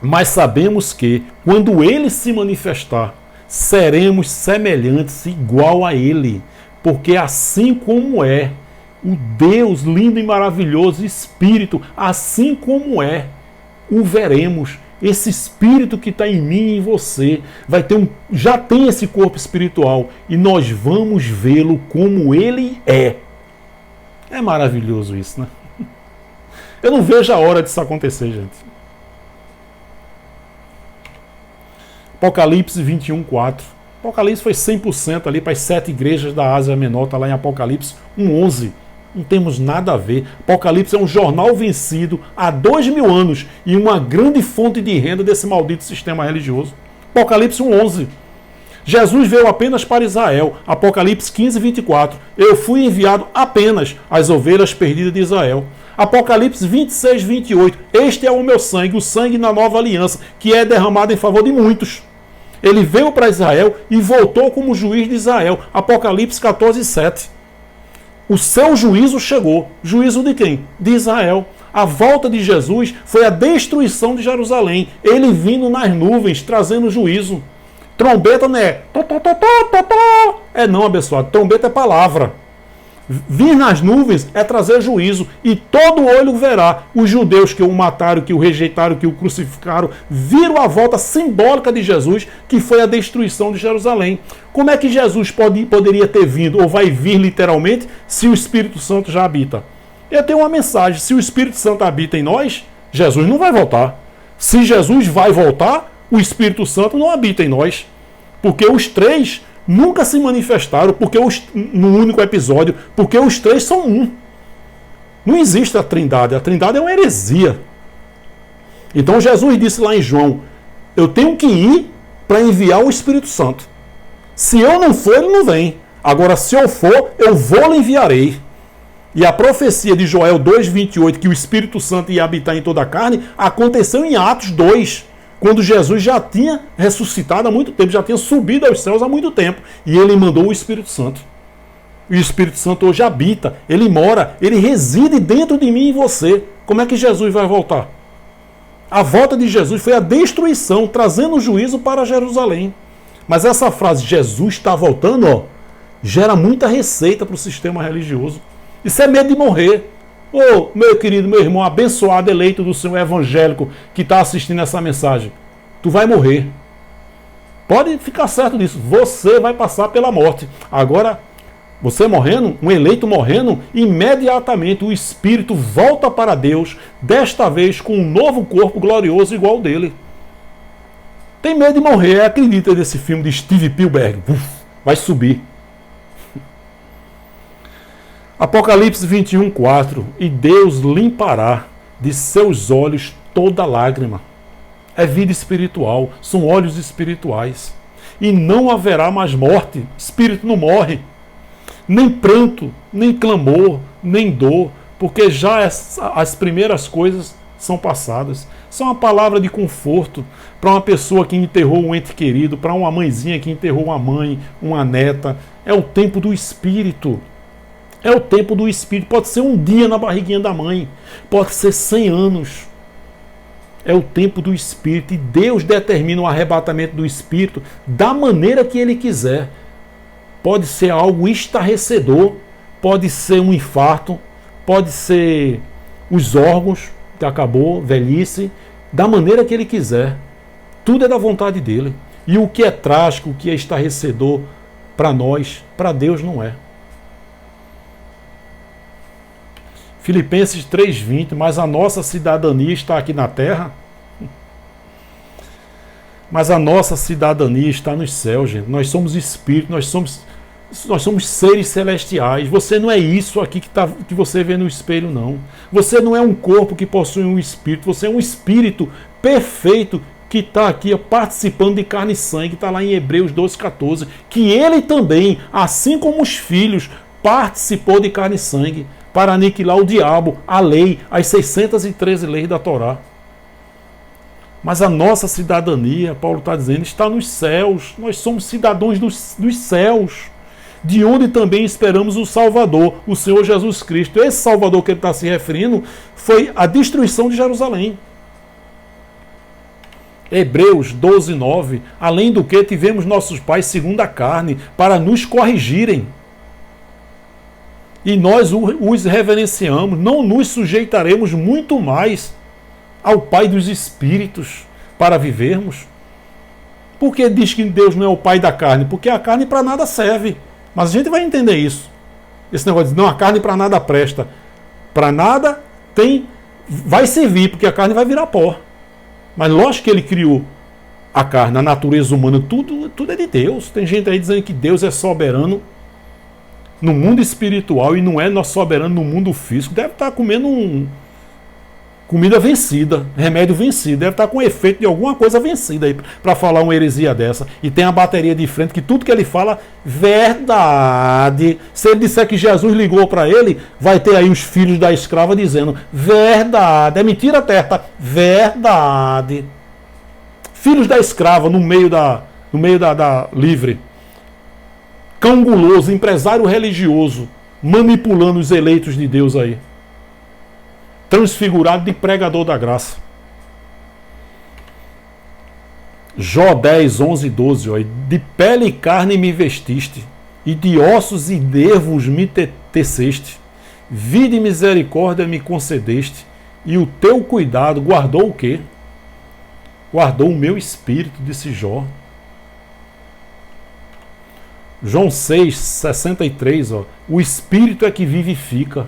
Mas sabemos que, quando Ele se manifestar, seremos semelhantes, igual a Ele. Porque assim como é o Deus lindo e maravilhoso, Espírito, assim como é, o veremos. Esse Espírito que está em mim e em você já tem esse corpo espiritual e nós vamos vê-lo como Ele é. É maravilhoso isso, né? Eu não vejo a hora disso acontecer, gente. Apocalipse 21:4. Apocalipse foi 100% ali para as 7 igrejas da Ásia Menor, está lá em Apocalipse 1:11. Não temos nada a ver. Apocalipse é um jornal vencido há 2000 anos e uma grande fonte de renda desse maldito sistema religioso. Apocalipse 1:11. Jesus veio apenas para Israel. Apocalipse 15:24. Eu fui enviado apenas às ovelhas perdidas de Israel. Apocalipse 26:28. Este é o meu sangue, o sangue na nova aliança, que é derramado em favor de muitos. Ele veio para Israel e voltou como juiz de Israel. Apocalipse 14:7. O seu juízo chegou. Juízo de quem? De Israel. A volta de Jesus foi a destruição de Jerusalém. Ele vindo nas nuvens, trazendo juízo. Trombeta não é... É não, abençoado. Trombeta é palavra. Vir nas nuvens é trazer juízo. E todo olho verá. Os judeus que o mataram, que o rejeitaram, que o crucificaram, viram a volta simbólica de Jesus, que foi a destruição de Jerusalém. Como é que Jesus poderia ter vindo, ou vai vir literalmente, se o Espírito Santo já habita? Eu tenho uma mensagem: se o Espírito Santo habita em nós, Jesus não vai voltar. Se Jesus vai voltar, o Espírito Santo não habita em nós. Porque os três nunca se manifestaram no único episódio, porque os três são um. Não existe a Trindade. A Trindade é uma heresia. Então Jesus disse lá em João: eu tenho que ir para enviar o Espírito Santo. Se eu não for, ele não vem. Agora, se eu for, eu vou lhe enviarei. E a profecia de Joel 2:28, que o Espírito Santo ia habitar em toda a carne, aconteceu em Atos 2, quando Jesus já tinha ressuscitado há muito tempo, já tinha subido aos céus há muito tempo. E ele mandou o Espírito Santo. E o Espírito Santo hoje habita, ele mora, ele reside dentro de mim e você. Como é que Jesus vai voltar? A volta de Jesus foi a destruição, trazendo o juízo para Jerusalém. Mas essa frase, Jesus está voltando, ó, gera muita receita para o sistema religioso. Isso é medo de morrer. Ô, meu querido, meu irmão, abençoado, eleito do Senhor evangélico que está assistindo essa mensagem, tu vai morrer. Pode ficar certo disso. Você vai passar pela morte. Agora, você morrendo, um eleito morrendo, imediatamente o espírito volta para Deus, desta vez com um novo corpo glorioso igual ao dele. Tem medo de morrer, acredita nesse filme de Steve Spielberg. Vai subir. Apocalipse 21:4. E Deus limpará de seus olhos toda lágrima. É vida espiritual, são olhos espirituais. E não haverá mais morte, espírito não morre. Nem pranto, nem clamor, nem dor, porque já as primeiras coisas são passadas. Isso é uma palavra de conforto para uma pessoa que enterrou um ente querido, para uma mãezinha que enterrou uma mãe, uma neta. É o tempo do Espírito. É o tempo do Espírito. Pode ser um dia na barriguinha da mãe, pode ser 100 anos. É o tempo do Espírito e Deus determina o arrebatamento do Espírito da maneira que Ele quiser. Pode ser algo estarrecedor, pode ser um infarto, pode ser os órgãos, que acabou, velhice, da maneira que Ele quiser. Tudo é da vontade dEle. E o que é trágico, o que é estarrecedor para nós, para Deus não é. Filipenses 3:20, mas a nossa cidadania está aqui na terra. Mas a nossa cidadania está nos céus, gente. Nós somos espíritos, nós somos seres celestiais. Você não é isso aqui que você vê no espelho, não. Você não é um corpo que possui um espírito. Você é um espírito perfeito que está aqui participando de carne e sangue. Está lá em Hebreus 12:14. Que ele também, assim como os filhos, participou de carne e sangue para aniquilar o diabo, a lei, as 613 leis da Torá. Mas a nossa cidadania, Paulo está dizendo, está nos céus. Nós somos cidadãos dos céus, de onde também esperamos o Salvador, o Senhor Jesus Cristo. Esse Salvador que ele está se referindo foi a destruição de Jerusalém. Hebreus 12:9. Além do que tivemos nossos pais segundo a carne, para nos corrigirem. E nós os reverenciamos, não nos sujeitaremos muito mais ao Pai dos Espíritos para vivermos? Por que diz que Deus não é o Pai da carne? Porque a carne para nada serve. Mas a gente vai entender isso. Esse negócio de não, a carne para nada presta. Para nada vai servir, porque a carne vai virar pó. Mas lógico que ele criou a carne, a natureza humana, tudo é de Deus. Tem gente aí dizendo que Deus é soberano no mundo espiritual e não é nosso soberano no mundo físico. Deve estar comendo comida vencida, remédio vencido, deve estar com efeito de alguma coisa vencida aí para falar uma heresia dessa. E tem a bateria de frente que tudo que ele fala, verdade. Se ele disser que Jesus ligou para ele, vai ter aí os filhos da escrava dizendo verdade. É mentira, Terta? Verdade. Filhos da escrava no meio da livre. Cão guloso, empresário religioso, manipulando os eleitos de Deus aí. Transfigurado de pregador da graça. Jó 10, 11 e 12. Ó, de pele e carne me vestiste, e de ossos e nervos me teceste. Vida e misericórdia me concedeste, e o teu cuidado guardou o quê? Guardou o meu espírito, disse Jó. João 6, 63. Ó, o espírito é que vivifica.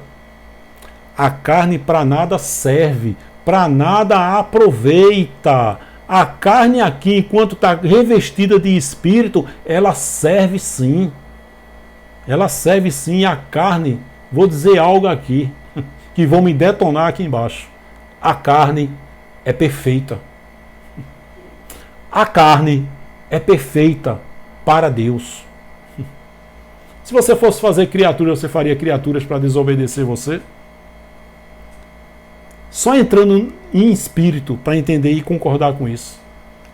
A carne para nada serve, para nada aproveita. A carne aqui, enquanto está revestida de espírito, ela serve sim. Ela serve sim. A carne, vou dizer algo aqui, que vão me detonar aqui embaixo. A carne é perfeita. A carne é perfeita para Deus. Se você fosse fazer criaturas, você faria criaturas para desobedecer você? Só entrando em espírito para entender e concordar com isso.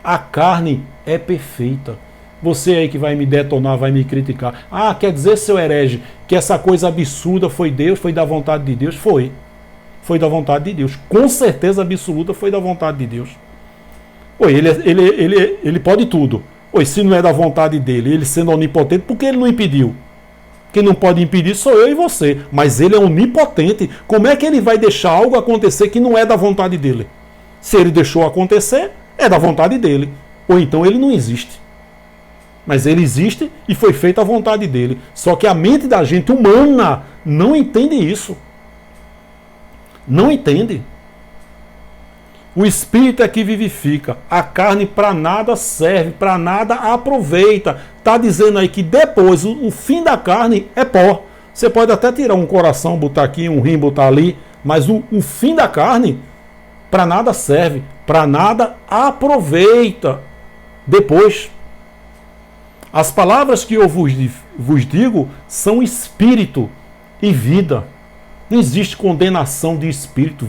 A carne é perfeita. Você aí que vai me detonar, vai me criticar. Ah, quer dizer, seu herege, que essa coisa absurda foi Deus, foi da vontade de Deus? Foi. foi da vontade de Deus. Com certeza absoluta foi da vontade de Deus. Oi, ele pode tudo. Oi, se não é da vontade dele, ele sendo onipotente, por que ele não impediu? Quem não pode impedir sou eu e você. Mas ele é onipotente. Como é que ele vai deixar algo acontecer que não é da vontade dele? Se ele deixou acontecer, é da vontade dele. Ou então ele não existe. Mas ele existe e foi feita a vontade dele. Só que a mente da gente humana não entende isso. Não entende. O espírito é que vivifica. A carne para nada serve, para nada aproveita. Está dizendo aí que depois o fim da carne é pó. Você pode até tirar um coração, botar aqui, um rim, botar ali, mas o fim da carne para nada serve, para nada aproveita. Depois, as palavras que eu vos digo são espírito e vida. Não existe condenação de espírito.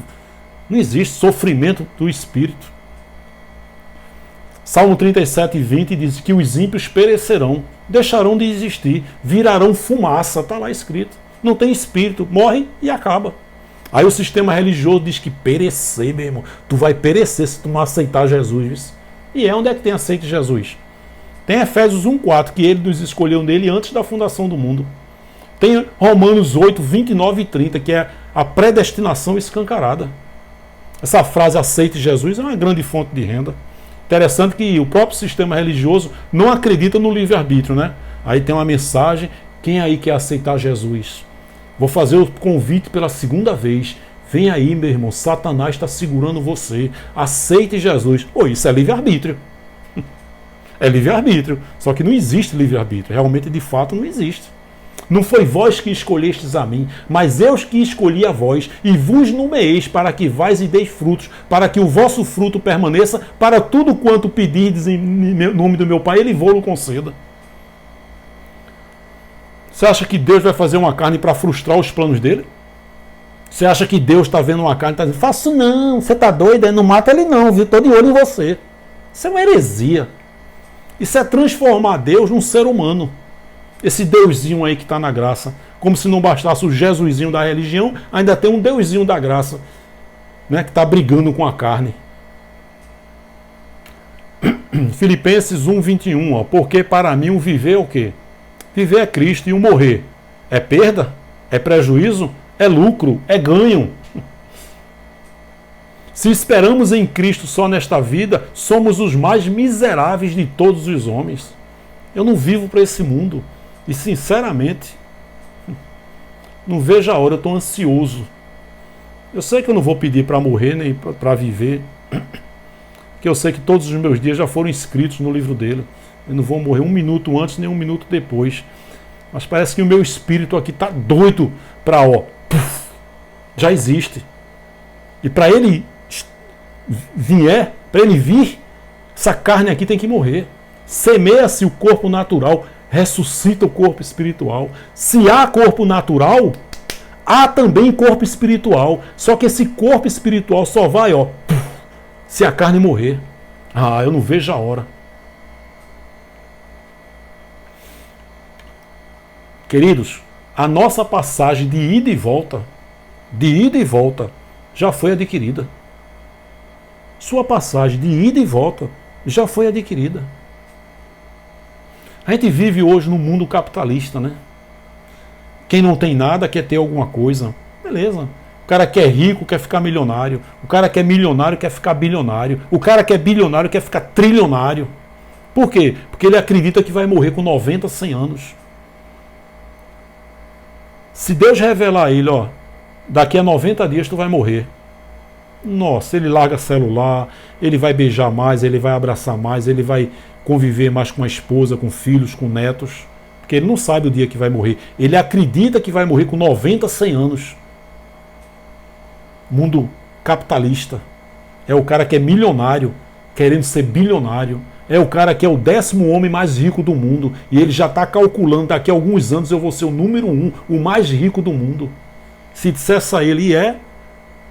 Não existe sofrimento do espírito. Salmo 37:20 diz que os ímpios perecerão, deixarão de existir, virarão fumaça. Está lá escrito. Não tem espírito, morre e acaba. Aí o sistema religioso diz que perecer, meu irmão. Tu vai perecer se tu não aceitar Jesus. E onde é que tem aceite Jesus? Tem Efésios 1:4, que ele nos escolheu nele antes da fundação do mundo. Tem Romanos 8:29 e 30, que é a predestinação escancarada. Essa frase aceite Jesus é uma grande fonte de renda. Interessante que o próprio sistema religioso não acredita no livre-arbítrio, né? Aí tem uma mensagem, quem aí quer aceitar Jesus? Vou fazer o convite pela segunda vez. Vem aí, meu irmão, Satanás está segurando você. Aceite Jesus. Pô, isso é livre-arbítrio. É livre-arbítrio. Só que não existe livre-arbítrio. Realmente, de fato, não existe. Não foi vós que escolhestes a mim, mas eu que escolhi a vós, e vos nomeeis para que vais e deis frutos, para que o vosso fruto permaneça, para tudo quanto pedirdes em nome do meu Pai, Ele vou-lo conceda. Você acha que Deus vai fazer uma carne para frustrar os planos dele? Você acha que Deus está vendo uma carne e está dizendo, faço não, você está doido, não mata ele não, viu? Estou de olho em você. Isso é uma heresia. Isso é transformar Deus num ser humano. Esse Deusinho aí que está na graça. Como se não bastasse o Jesusinho da religião, ainda tem um Deusinho da graça, né, que está brigando com a carne. Filipenses 1:21, ó, porque para mim o viver é o quê? Viver é Cristo e o morrer é perda? É prejuízo? É lucro? É ganho? Se esperamos em Cristo só nesta vida, somos os mais miseráveis de todos os homens. Eu não vivo para esse mundo. E sinceramente, não vejo a hora, eu estou ansioso. Eu sei que eu não vou pedir para morrer nem para viver, porque eu sei que todos os meus dias já foram escritos no livro dele. Eu não vou morrer um minuto antes nem um minuto depois. Mas parece que o meu espírito aqui está doido para, já existe. E para ele para ele vir, essa carne aqui tem que morrer. Semeia-se o corpo natural, ressuscita o corpo espiritual. Se há corpo natural, há também corpo espiritual. Só que esse corpo espiritual só vai, se a carne morrer. Eu não vejo a hora. Queridos, a nossa passagem de ida e volta, já foi adquirida. Sua passagem de ida e volta já foi adquirida. A gente vive hoje num mundo capitalista, né? Quem não tem nada quer ter alguma coisa. Beleza. O cara que é rico quer ficar milionário. O cara que é milionário quer ficar bilionário. O cara que é bilionário quer ficar trilionário. Por quê? Porque ele acredita que vai morrer com 90, 100 anos. Se Deus revelar a ele, daqui a 90 dias tu vai morrer. Nossa, ele larga celular, ele vai beijar mais, ele vai abraçar mais, ele vai conviver mais com a esposa, com filhos, com netos, porque ele não sabe o dia que vai morrer. Ele acredita que vai morrer com 90, 100 anos. Mundo capitalista. É o cara que é milionário, querendo ser bilionário. É o cara que é o 10º homem mais rico do mundo. E ele já está calculando, daqui a alguns anos eu vou ser o número 1, o mais rico do mundo. Se dissesse a ele,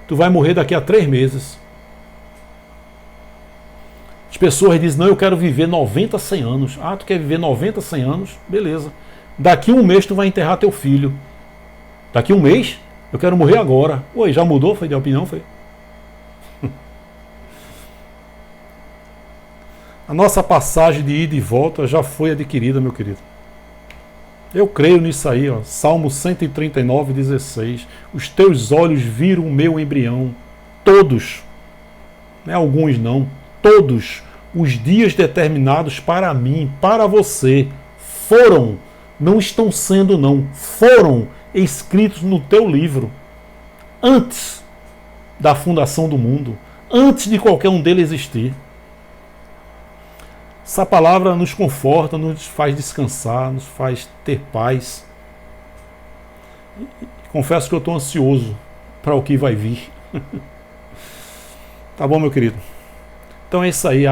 tu vai morrer daqui a 3 meses. As pessoas dizem, não, eu quero viver 90, 100 anos. Tu quer viver 90, 100 anos? Beleza. Daqui a um mês tu vai enterrar teu filho. Daqui a um mês? Eu quero morrer agora. Oi, já mudou? Foi de opinião? Foi? A nossa passagem de ida e volta já foi adquirida, meu querido. Eu creio nisso aí, ó. Salmo 139, 16. Os teus olhos viram o meu embrião. Todos, não é alguns não, todos os dias determinados para mim, para você, foram, não estão sendo não, foram escritos no teu livro. Antes da fundação do mundo, antes de qualquer um deles existir. Essa palavra nos conforta, nos faz descansar, nos faz ter paz. Confesso que eu estou ansioso para o que vai vir. Tá bom, meu querido? Então é isso aí.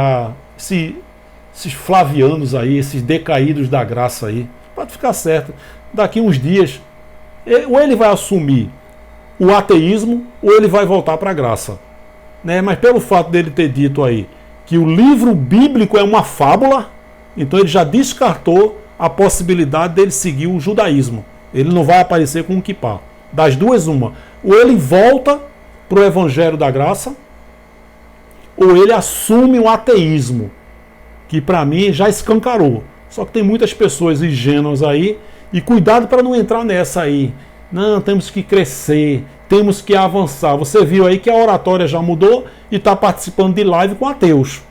Esses flavianos aí, esses decaídos da graça aí, pode ficar certo. Daqui uns dias, ou ele vai assumir o ateísmo, ou ele vai voltar para a graça. Né? Mas pelo fato dele ter dito aí que o livro bíblico é uma fábula, então ele já descartou a possibilidade dele seguir o judaísmo. Ele não vai aparecer com um kippá. Das duas, uma. Ou ele volta para o evangelho da graça, ou ele assume o ateísmo, que para mim já escancarou. Só que tem muitas pessoas ingênuas aí, e cuidado para não entrar nessa aí. Não, temos que crescer, temos que avançar. Você viu aí que a oratória já mudou e está participando de live com ateus.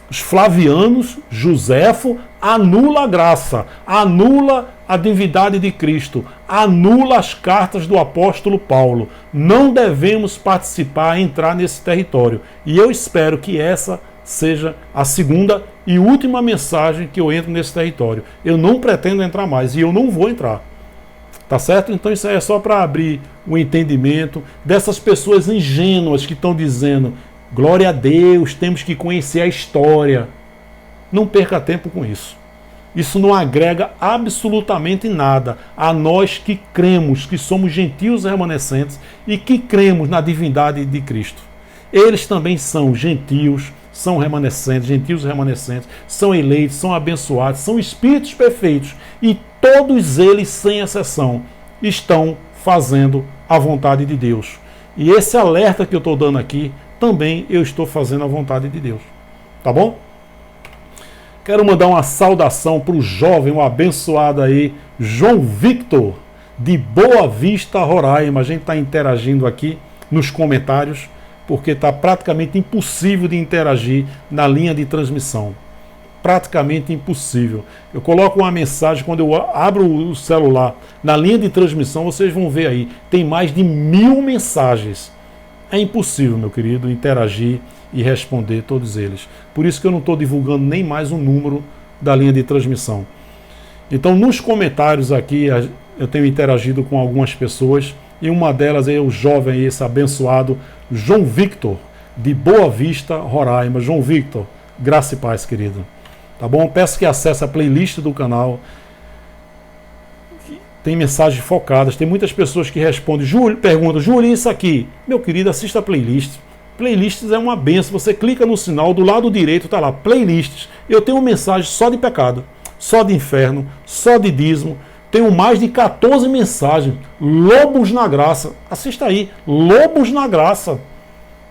Os flavianos, Joséfo, anula a graça, anula a divindade de Cristo, anula as cartas do apóstolo Paulo. Não devemos participar, entrar nesse território. E eu espero que essa seja a segunda e última mensagem que eu entro nesse território. Eu não pretendo entrar mais e eu não vou entrar. Tá certo? Então isso aí é só para abrir o entendimento dessas pessoas ingênuas que estão dizendo glória a Deus, temos que conhecer a história. Não perca tempo com isso. Isso não agrega absolutamente nada a nós que cremos, que somos gentios remanescentes e que cremos na divindade de Cristo. Eles também são gentios, são remanescentes, gentios remanescentes, são eleitos, são abençoados, são espíritos perfeitos e todos eles, sem exceção, estão fazendo a vontade de Deus. E esse alerta que eu estou dando aqui, também eu estou fazendo a vontade de Deus. Tá bom? Quero mandar uma saudação para o jovem, um abençoado aí, João Victor, de Boa Vista, Roraima. A gente está interagindo aqui nos comentários, porque está praticamente impossível de interagir na linha de transmissão. Praticamente impossível. Eu coloco uma mensagem, quando eu abro o celular na linha de transmissão, vocês vão ver aí, tem mais de 1000 mensagens. É impossível, meu querido, interagir e responder todos eles. Por isso que eu não estou divulgando nem mais o número da linha de transmissão. Então, nos comentários aqui, eu tenho interagido com algumas pessoas, e uma delas é o jovem, esse abençoado, João Victor, de Boa Vista, Roraima. João Victor, graça e paz, querido. Tá bom? Peço que acesse a playlist do canal. Tem mensagens focadas, tem muitas pessoas que respondem, perguntam, Júlio, isso aqui? Meu querido, assista a playlist. Playlists é uma benção. Você clica no sinal, do lado direito está lá, playlists. Eu tenho uma mensagem só de pecado, só de inferno, só de dízimo. Tenho mais de 14 mensagens. Lobos na graça. Assista aí, Lobos na graça.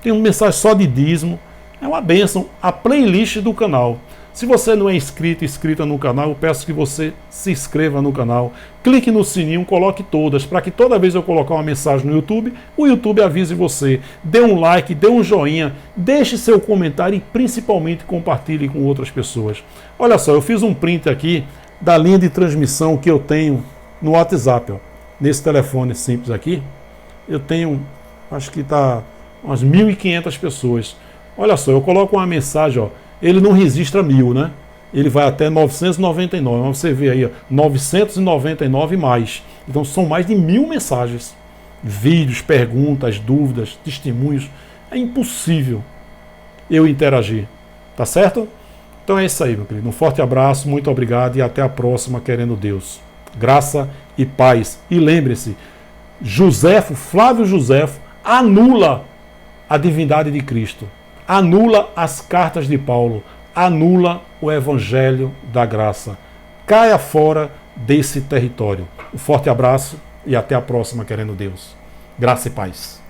Tem uma mensagem só de dízimo. É uma benção. A playlist do canal. Se você não é inscrita no canal, eu peço que você se inscreva no canal, clique no sininho, coloque todas, para que toda vez eu colocar uma mensagem no YouTube, o YouTube avise você. Dê um like, dê um joinha, deixe seu comentário e principalmente compartilhe com outras pessoas. Olha só, eu fiz um print aqui da linha de transmissão que eu tenho no WhatsApp. Ó. Nesse telefone simples aqui, eu tenho, acho que está umas 1.500 pessoas. Olha só, eu coloco uma mensagem, ó. Ele não registra 1000, né? Ele vai até 999. Mas você vê aí, ó, 999 mais. Então são mais de 1000 mensagens. Vídeos, perguntas, dúvidas, testemunhos. É impossível eu interagir. Tá certo? Então é isso aí, meu querido. Um forte abraço, muito obrigado e até a próxima, querendo Deus. Graça e paz. E lembre-se, Flávio Joséfo anula a divindade de Cristo. Anula as cartas de Paulo, anula o evangelho da graça. Caia fora desse território. Um forte abraço e até a próxima, querendo Deus. Graça e paz.